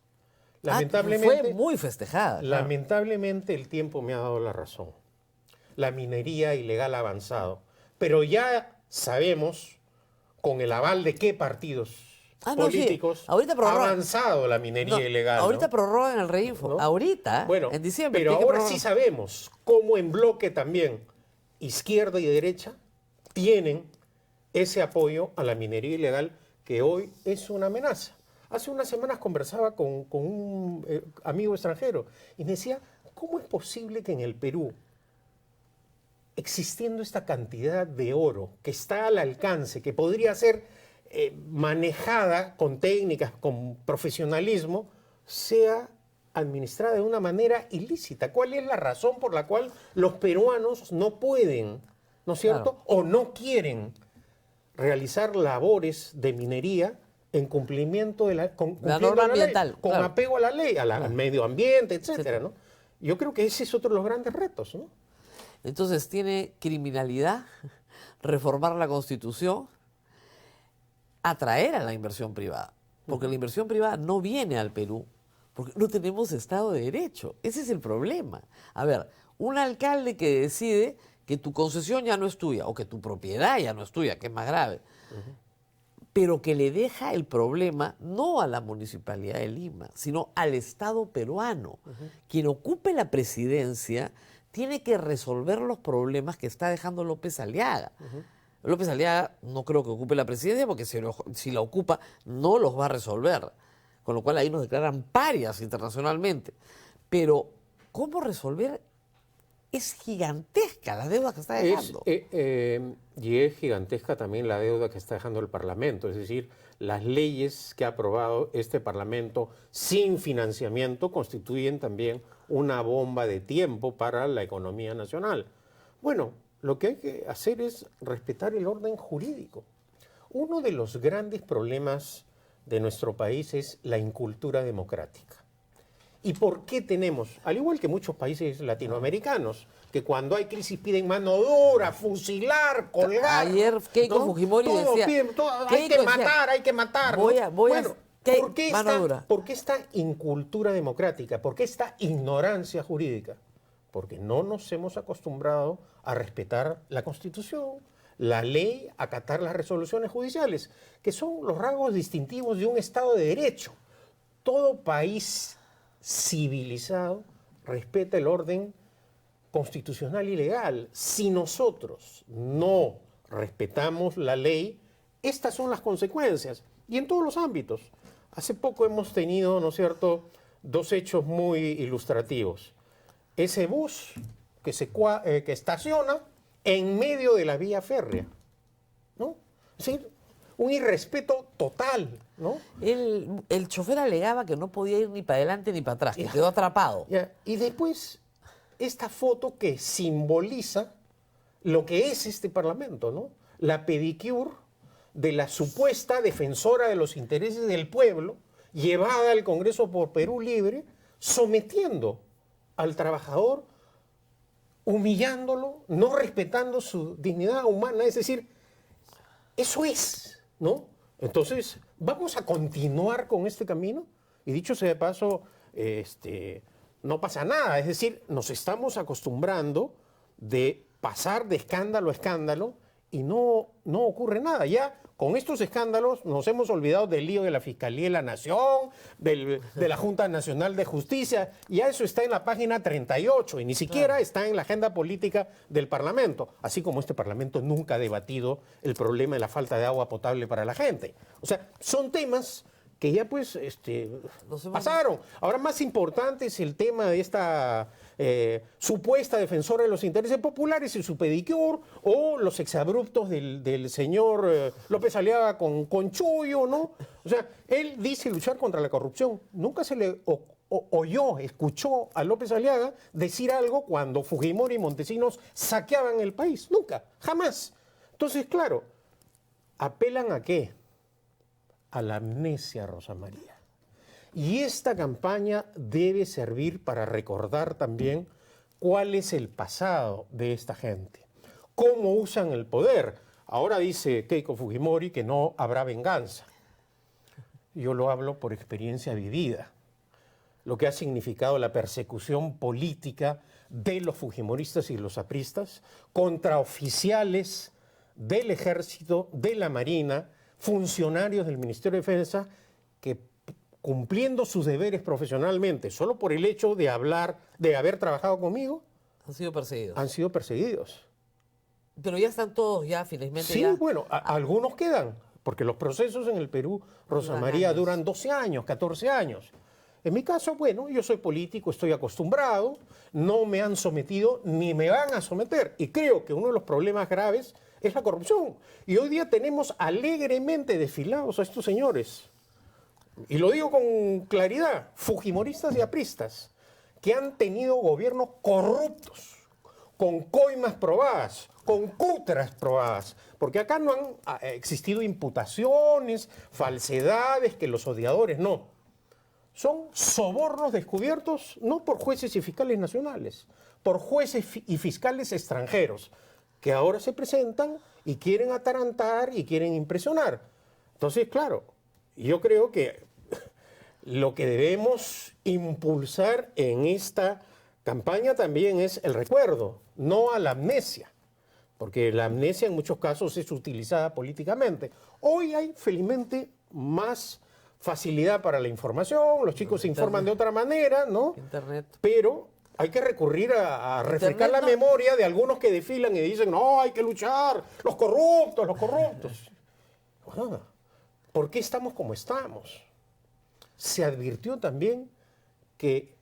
Fue muy festejada. Claro. Lamentablemente el tiempo me ha dado la razón. La minería ilegal ha avanzado, pero ya sabemos con el aval de qué partidos políticos sí. Ahorita ha avanzado la minería ilegal. Ahorita ¿no? prorrogan el Reinfo. ¿No? Ahorita, bueno, en diciembre. Pero ahora sí sabemos cómo en bloque también izquierda y derecha tienen ese apoyo a la minería ilegal que hoy es una amenaza. Hace unas semanas conversaba con un amigo extranjero y me decía, ¿cómo es posible que en el Perú, existiendo esta cantidad de oro que está al alcance, que podría ser manejada con técnicas, con profesionalismo, sea administrada de una manera ilícita? ¿Cuál es la razón por la cual los peruanos no pueden, ¿no es cierto?, o no quieren realizar labores de minería en cumplimiento de la norma ambiental, ley, con apego a la ley, al medio ambiente, etcétera, ¿no? Yo creo que ese es otro de los grandes retos, ¿no? Entonces tiene criminalidad, reformar la Constitución, atraer a la inversión privada, porque la inversión privada no viene al Perú, porque no tenemos Estado de Derecho. Ese es el problema. A ver, un alcalde que decide que tu concesión ya no es tuya, o que tu propiedad ya no es tuya, que es más grave, pero que le deja el problema no a la Municipalidad de Lima, sino al Estado peruano. Quien ocupe la presidencia tiene que resolver los problemas que está dejando López Aliaga. López Aliaga no creo que ocupe la presidencia porque si la ocupa no los va a resolver, con lo cual ahí nos declaran parias internacionalmente. Pero, ¿cómo resolver? Es gigantesca la deuda que está dejando. Y es gigantesca también la deuda que está dejando el Parlamento. Es decir, las leyes que ha aprobado este Parlamento sin financiamiento constituyen también una bomba de tiempo para la economía nacional. Bueno, lo que hay que hacer es respetar el orden jurídico. Uno de los grandes problemas de nuestro país es la incultura democrática. ¿Y por qué tenemos, al igual que muchos países latinoamericanos, que cuando hay crisis piden mano dura, fusilar, colgar? Ayer Keiko Fujimori decía, hay que matar. ¿Por qué esta incultura democrática? ¿Por qué esta ignorancia jurídica? Porque no nos hemos acostumbrado a respetar la Constitución, la ley, acatar las resoluciones judiciales, que son los rasgos distintivos de un Estado de Derecho. Todo país civilizado respeta el orden constitucional y legal. Si nosotros no respetamos la ley, estas son las consecuencias, y en todos los ámbitos. Hace poco hemos tenido, ¿no es cierto?, dos hechos muy ilustrativos. Ese bus que estaciona en medio de la vía férrea, ¿no? Es decir, un irrespeto total, ¿no? El chofer alegaba que no podía ir ni para adelante ni para atrás, que quedó atrapado. Y después, esta foto que simboliza lo que es este Parlamento, ¿no? La pedicure de la supuesta defensora de los intereses del pueblo, llevada al Congreso por Perú Libre, sometiendo al trabajador, humillándolo, no respetando su dignidad humana. Es decir, eso es, ¿no? Entonces, ¿vamos a continuar con este camino? Y dicho sea de paso, no pasa nada. Es decir, nos estamos acostumbrando de pasar de escándalo a escándalo y no ocurre nada. Ya con estos escándalos nos hemos olvidado del lío de la Fiscalía de la Nación, de la Junta Nacional de Justicia. Ya eso está en la página 38 y ni siquiera está en la agenda política del Parlamento. Así como este Parlamento nunca ha debatido el problema de la falta de agua potable para la gente. O sea, son temas que ya pues pasaron. Ahora más importante es el tema de esta supuesta defensora de los intereses populares y su pedicure, o los exabruptos del señor López Aliaga con Chuyo, ¿no? O sea, él dice luchar contra la corrupción. Nunca se le escuchó a López Aliaga decir algo cuando Fujimori y Montesinos saqueaban el país. Nunca, jamás. Entonces, claro, ¿apelan a qué? A la amnesia, Rosa María. Y esta campaña debe servir para recordar también cuál es el pasado de esta gente, cómo usan el poder. Ahora dice Keiko Fujimori que no habrá venganza. Yo lo hablo por experiencia vivida, lo que ha significado la persecución política de los fujimoristas y los apristas contra oficiales del Ejército, de la Marina, funcionarios del Ministerio de Defensa que, cumpliendo sus deberes profesionalmente, solo por el hecho de haber trabajado conmigo, Han sido perseguidos. han sido perseguidos. Pero ya están todos, ya finalmente. Sí, ya. bueno, algunos quedan, porque los procesos en el Perú, Rosa Duran María, años. duran 12 años, 14 años. En mi caso, bueno, yo soy político, estoy acostumbrado, no me han sometido ni me van a someter. Y creo que uno de los problemas graves es la corrupción. Y hoy día tenemos alegremente desfilados a estos señores. Y lo digo con claridad, fujimoristas y apristas, que han tenido gobiernos corruptos, con coimas probadas, con cutras probadas, porque acá no han existido imputaciones, falsedades, que los odiadores, no. Son sobornos descubiertos no por jueces y fiscales nacionales, por jueces y fiscales extranjeros, que ahora se presentan y quieren atarantar y quieren impresionar. Entonces, claro, yo creo que lo que debemos impulsar en esta campaña también es el recuerdo, no a la amnesia, porque la amnesia en muchos casos es utilizada políticamente. Hoy hay, felizmente, más facilidad para la información, los chicos se informan de otra manera, ¿no? Internet. Pero hay que recurrir a refrescar la no. memoria de algunos que desfilan y dicen, no, hay que luchar, los corruptos, los corruptos. Bueno, ¿por qué estamos como estamos? Se advirtió también que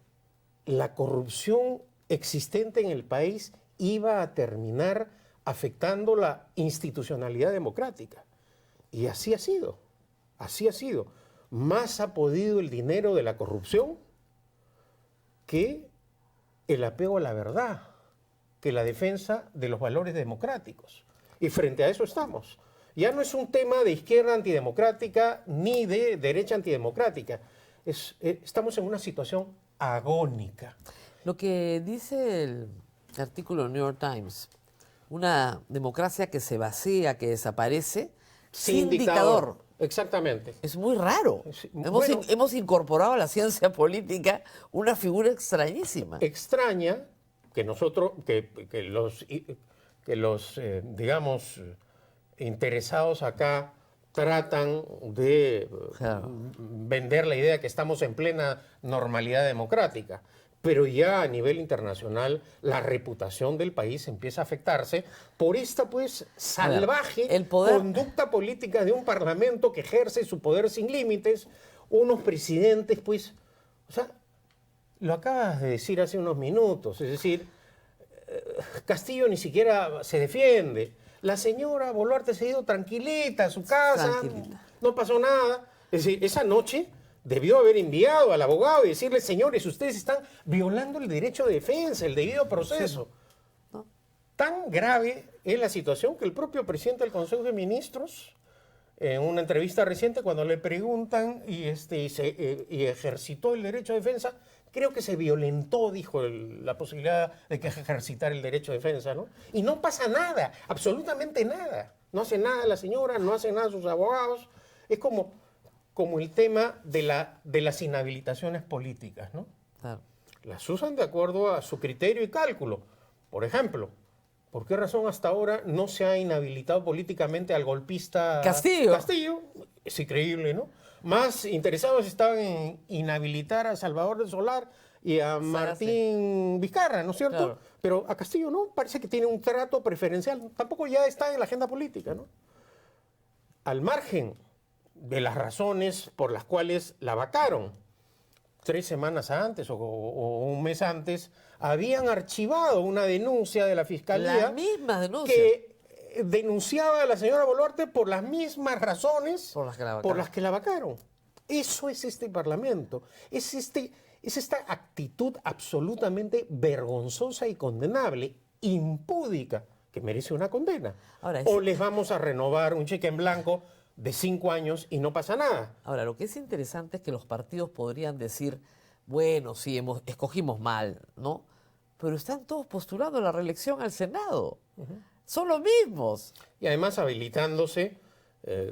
la corrupción existente en el país iba a terminar afectando la institucionalidad democrática. Y así ha sido, así ha sido. Más ha podido el dinero de la corrupción que el apego a la verdad, que la defensa de los valores democráticos. Y frente a eso estamos. Ya no es un tema de izquierda antidemocrática ni de derecha antidemocrática. Estamos en una situación agónica. Lo que dice el artículo del New York Times, una democracia que se vacía, que desaparece, sin dictador. Exactamente. Es muy raro. Sí, Hemos incorporado a la ciencia política una figura extrañísima. Extraña que nosotros, que los digamos, interesados acá tratan de Claro. vender la idea que estamos en plena normalidad democrática. Pero ya a nivel internacional la reputación del país empieza a afectarse por esta pues salvaje el poder- conducta política de un parlamento que ejerce su poder sin límites, unos presidentes pues, o sea, lo acabas de decir hace unos minutos, es decir, Castillo ni siquiera se defiende. La señora Boluarte se ha ido tranquilita a su casa, Tranquilita. no pasó nada. Es decir, esa noche debió haber enviado al abogado y decirle, señores, ustedes están violando el derecho de defensa, el debido proceso. Tan grave es la situación que el propio presidente del Consejo de Ministros en una entrevista reciente cuando le preguntan y ejercitó el derecho de defensa. Creo que se violentó, dijo, la posibilidad de que ejercitar el derecho de defensa, ¿no? Y no pasa nada, absolutamente nada. No hace nada la señora, no hace nada sus abogados. Es como el tema de las inhabilitaciones políticas, ¿no? Claro. Las usan de acuerdo a su criterio y cálculo. Por ejemplo, ¿por qué razón hasta ahora no se ha inhabilitado políticamente al golpista Castillo? Castillo? Es increíble, ¿no? Más interesados estaban en inhabilitar a Salvador del Solar y a Martín Vizcarra, ¿no es cierto? Claro. Pero a Castillo no, parece que tiene un trato preferencial. Tampoco ya está en la agenda política, ¿no? Al margen de las razones por las cuales la vacaron, 3 semanas antes o un mes antes, habían archivado una denuncia de la Fiscalía. La misma denuncia. Que denunciaba a la señora Boluarte por las mismas razones Por las que la vacaron. por las que la vacaron. Eso es este Parlamento. Es esta actitud absolutamente vergonzosa y condenable, impúdica, que merece una condena. Ahora, O les vamos a renovar un cheque en blanco de 5 años y no pasa nada. Ahora, lo que es interesante es que los partidos podrían decir, bueno, sí, escogimos mal, ¿no? Pero están todos postulando la reelección al Senado. Son los mismos. Y además habilitándose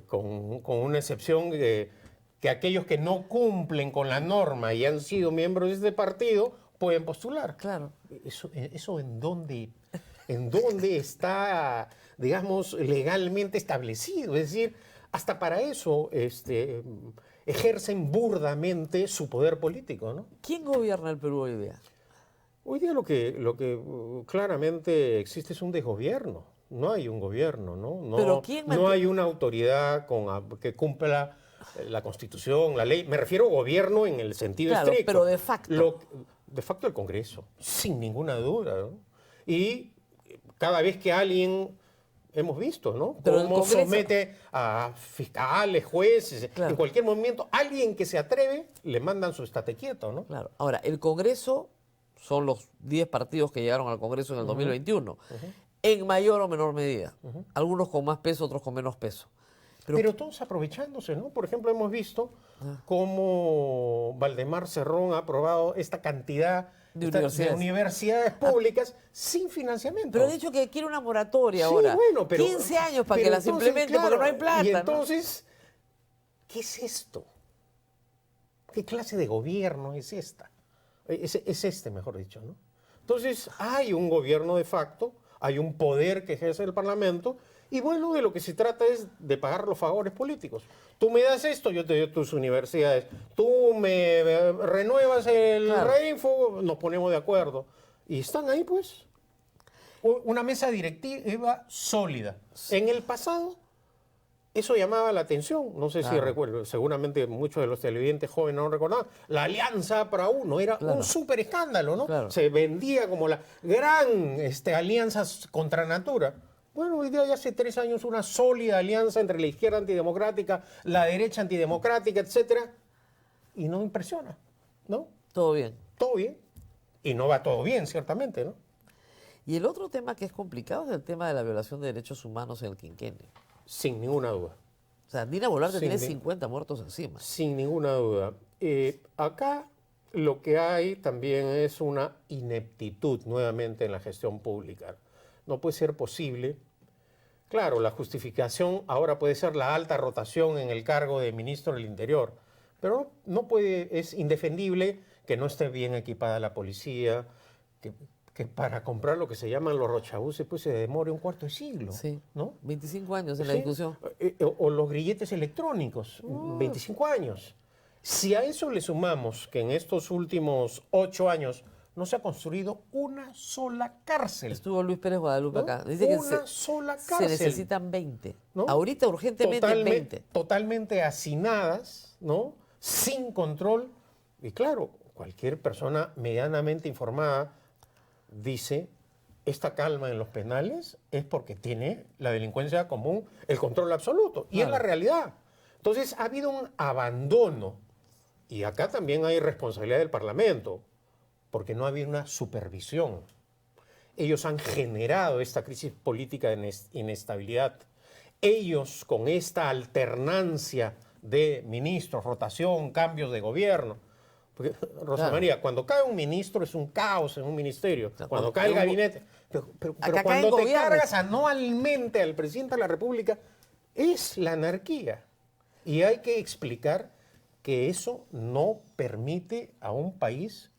con una excepción que aquellos que no cumplen con la norma y han sido miembros de este partido pueden postular. Claro. ¿Eso en dónde está, digamos, legalmente establecido? Es decir, hasta para eso ejercen burdamente su poder político, ¿no? ¿Quién gobierna el Perú hoy día? Hoy día lo que claramente existe es un desgobierno. No hay un gobierno, ¿no? ¿Pero quién no hay una autoridad que cumpla la Constitución, la ley. Me refiero a gobierno en el sentido Claro, estricto. pero de facto. De facto el Congreso, sin ninguna duda, ¿no? Y cada vez que alguien, hemos visto, ¿no? Pero el Cómo Congreso- somete a fiscales, jueces, Claro. en cualquier momento, alguien que se atreve, le mandan su estate quieto, ¿no? Claro. Ahora, el Congreso son los 10 partidos que llegaron al Congreso en el 2021, en mayor o menor medida. Algunos con más peso, otros con menos peso. Pero todos aprovechándose, ¿no? Por ejemplo, hemos visto cómo Valdemar Cerrón ha aprobado esta cantidad De de universidades. universidades públicas sin financiamiento. Pero ha dicho que quiere una moratoria Sí, ahora. bueno, pero 15 años para pero que las entonces, implemente porque no hay plata. Y ¿no? entonces, ¿qué es esto? ¿Qué clase de gobierno es esta? Es este, mejor dicho, ¿no? Entonces, hay un gobierno de facto, hay un poder que ejerce el Parlamento, y bueno, de lo que se trata es de pagar los favores políticos. Tú me das esto, yo te doy tus universidades. Tú me renuevas el Claro. Reinfo, nos ponemos de acuerdo. Y están ahí, pues. Una mesa directiva sólida. En el pasado, eso llamaba la atención. No sé si Claro. recuerdo, seguramente muchos de los televidentes jóvenes no recordaban. La Alianza para Uno era Claro. un súper escándalo, ¿no? Claro. Se vendía como la gran alianza contra natura. Bueno, hoy día ya hace 3 años una sólida alianza entre la izquierda antidemocrática, la derecha antidemocrática, etcétera, y no impresiona, ¿no? Todo bien. Todo bien. Y no va todo bien, ciertamente, ¿no? Y el otro tema que es complicado es el tema de la violación de derechos humanos en el quinquenio. Sin ninguna duda. O sea, Dina Boluarte Sí, tiene sí. 50 muertos encima. Sin ninguna duda. Acá lo que hay también es una ineptitud nuevamente en la gestión pública. No puede ser posible. Claro, la justificación ahora puede ser la alta rotación en el cargo de ministro del Interior, pero no puede, es indefendible que no esté bien equipada la policía, que para comprar lo que se llaman los rochabuses pues se demore un cuarto de siglo, Sí. ¿no? 25 años en la Sí. discusión. O los grilletes electrónicos, 25 años. Si a eso le sumamos que en estos últimos 8 años no se ha construido una sola cárcel. Estuvo Luis Pérez Guadalupe ¿No? acá. Dice que Una sola se cárcel. necesitan 20. ¿No? Ahorita urgentemente 20. Totalmente hacinadas, ¿no? Sin control. Y claro, cualquier persona medianamente informada dice, esta calma en los penales es porque tiene la delincuencia común el control absoluto. Y es Claro. la realidad. Entonces ha habido un abandono. Y acá también hay responsabilidad del Parlamento, porque no ha habido una supervisión. Ellos han generado esta crisis política de inestabilidad. ellos con esta alternancia de ministros, rotación, cambios de gobierno. Porque, Rosa Claro. María, cuando cae un ministro es un caos en un ministerio. Claro, Cuando cuando cae el cae un- gabinete. Pero Acá cuando caen te gobiernos. cargas anualmente al presidente de la República, es la anarquía. Y hay que explicar que eso no permite a un país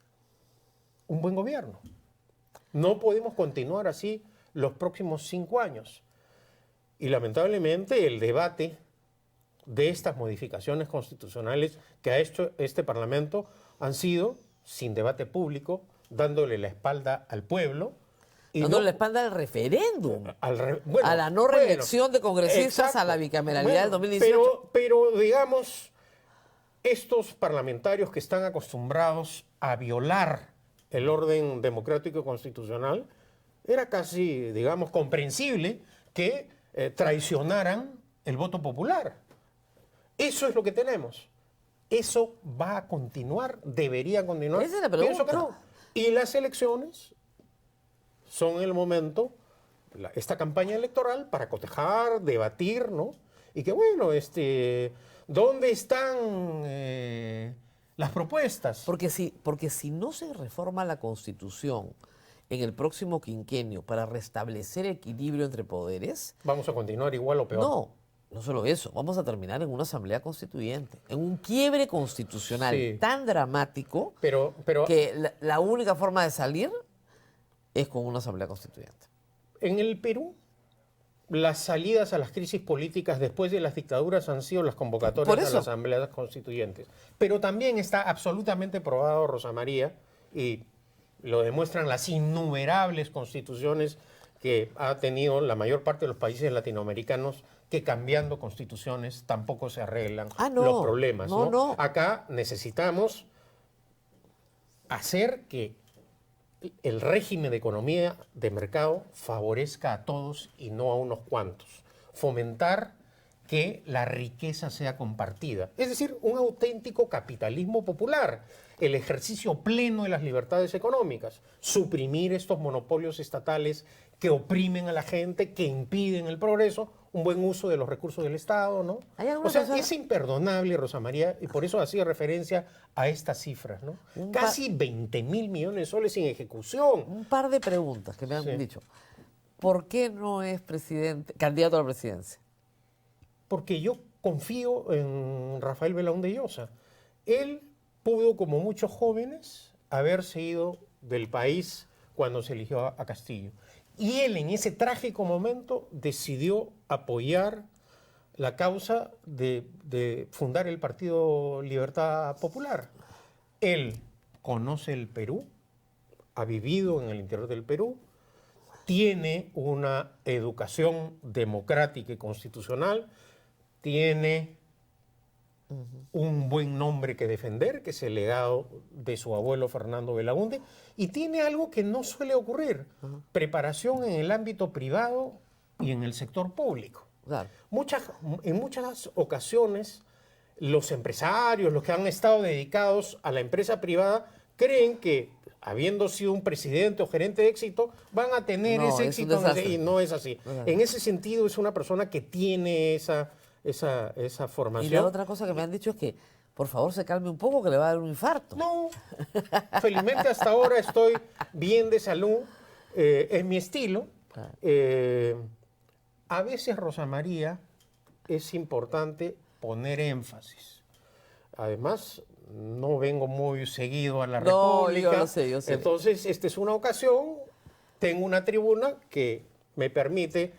un buen gobierno. No podemos continuar así los próximos 5 años. Y lamentablemente el debate de estas modificaciones constitucionales que ha hecho este Parlamento han sido sin debate público, dándole la espalda al pueblo. Y Dándole no- la espalda al referéndum. bueno, a la no reelección de congresistas, exacto. a la bicameralidad del Bueno, 2018. Pero digamos, estos parlamentarios que están acostumbrados a violar el orden democrático y constitucional, era casi, digamos, comprensible que traicionaran el voto popular. Eso es lo que tenemos. Eso va a continuar, debería continuar. Esa es la Pienso que pregunta. no. Y las elecciones son el momento, esta campaña electoral, para cotejar, debatir, ¿no? Y que bueno, ¿dónde están las propuestas? Porque si no se reforma la Constitución en el próximo quinquenio para restablecer equilibrio entre poderes, Vamos a continuar igual o peor. no solo eso, vamos a terminar en una asamblea constituyente, en un quiebre constitucional Sí. tan dramático Pero que la única forma de salir es con una asamblea constituyente. en el Perú, las salidas a las crisis políticas después de las dictaduras han sido las convocatorias Por a eso. las asambleas constituyentes. Pero también está absolutamente probado, Rosa María, y lo demuestran las innumerables constituciones que ha tenido la mayor parte de los países latinoamericanos, que cambiando constituciones tampoco se arreglan No, los problemas. no. Acá necesitamos hacer que el régimen de economía de mercado favorezca a todos y no a unos cuantos. Fomentar que la riqueza sea compartida. Es decir, un auténtico capitalismo popular. El ejercicio pleno de las libertades económicas. Suprimir estos monopolios estatales que oprimen a la gente, que impiden el progreso, un buen uso de los recursos del Estado, ¿no? ¿Hay alguna O sea, persona- es imperdonable, Rosa María, y por eso hacía referencia a estas cifras, ¿no? Casi 20.000 millones de soles sin ejecución. Un par de preguntas que me han Sí. dicho. ¿Por qué no es candidato a la presidencia? Porque yo confío en Rafael Belaúnde Llosa. Él pudo, como muchos jóvenes, haberse ido del país cuando se eligió a Castillo. Y él, en ese trágico momento, decidió apoyar la causa de fundar el Partido Libertad Popular. Él conoce el Perú, ha vivido en el interior del Perú, tiene una educación democrática y constitucional, tiene un buen nombre que defender, que es el legado de su abuelo Fernando Belaúnde, y tiene algo que no suele ocurrir, preparación en el ámbito privado y en el sector público. Claro. En muchas ocasiones, los empresarios, los que han estado dedicados a la empresa privada, creen que, habiendo sido un presidente o gerente de éxito, van a tener No, ese es un éxito. desastre. Y no es así. En ese sentido, es una persona que tiene esa Y formación. la otra cosa que me han dicho es que, por favor, se calme un poco, que le va a dar un infarto. No, felizmente hasta ahora estoy bien de salud, es mi estilo. A veces, Rosa María, es importante poner énfasis. Además, no vengo muy seguido a la No, República. yo sé. Entonces, esta es una ocasión, tengo una tribuna que me permite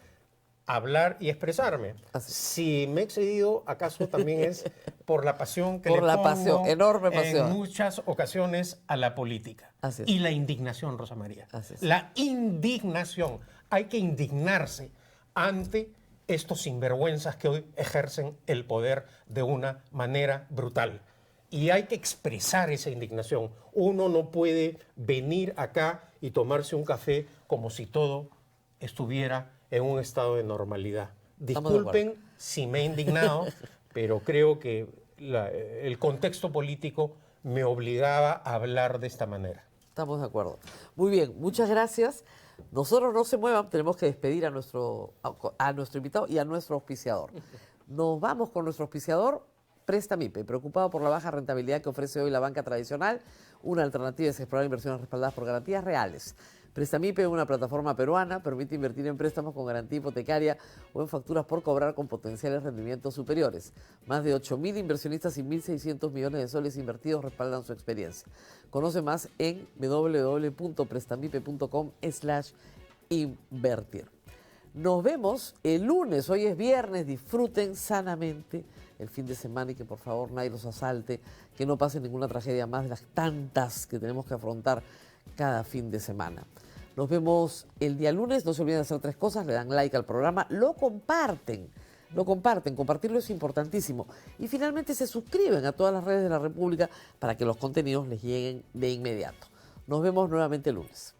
hablar y expresarme. Así. Si me he excedido, acaso también es por la pasión que Por le la pongo pasión, enorme pasión. en muchas ocasiones a la política. Así es. Y la indignación, Rosa María. Así es. La indignación. Hay que indignarse ante estos sinvergüenzas que hoy ejercen el poder de una manera brutal. Y hay que expresar esa indignación. Uno no puede venir acá y tomarse un café como si todo estuviera en un estado de normalidad. Estamos de acuerdo. Disculpen si me he indignado, pero creo que el contexto político me obligaba a hablar de esta manera. Estamos de acuerdo. Muy bien, muchas gracias Nosotros no se muevan, tenemos que despedir a nuestro invitado y a nuestro auspiciador. Nos vamos con nuestro auspiciador, Prestamipe, preocupado por la baja rentabilidad que ofrece hoy la banca tradicional. Una alternativa es explorar inversiones respaldadas por garantías reales. Prestamipe, una plataforma peruana, permite invertir en préstamos con garantía hipotecaria o en facturas por cobrar con potenciales rendimientos superiores. Más de 8.000 inversionistas y 1.600 millones de soles invertidos respaldan su experiencia. Conoce más en www.prestamipe.com/invertir. Nos vemos el lunes, hoy es viernes, disfruten sanamente el fin de semana y que por favor nadie los asalte, que no pase ninguna tragedia más de las tantas que tenemos que afrontar cada fin de semana. Nos vemos el día lunes, no se olviden de hacer 3 cosas, le dan like al programa, lo comparten, compartirlo es importantísimo. Y finalmente se suscriben a todas las redes de la República para que los contenidos les lleguen de inmediato. Nos vemos nuevamente el lunes.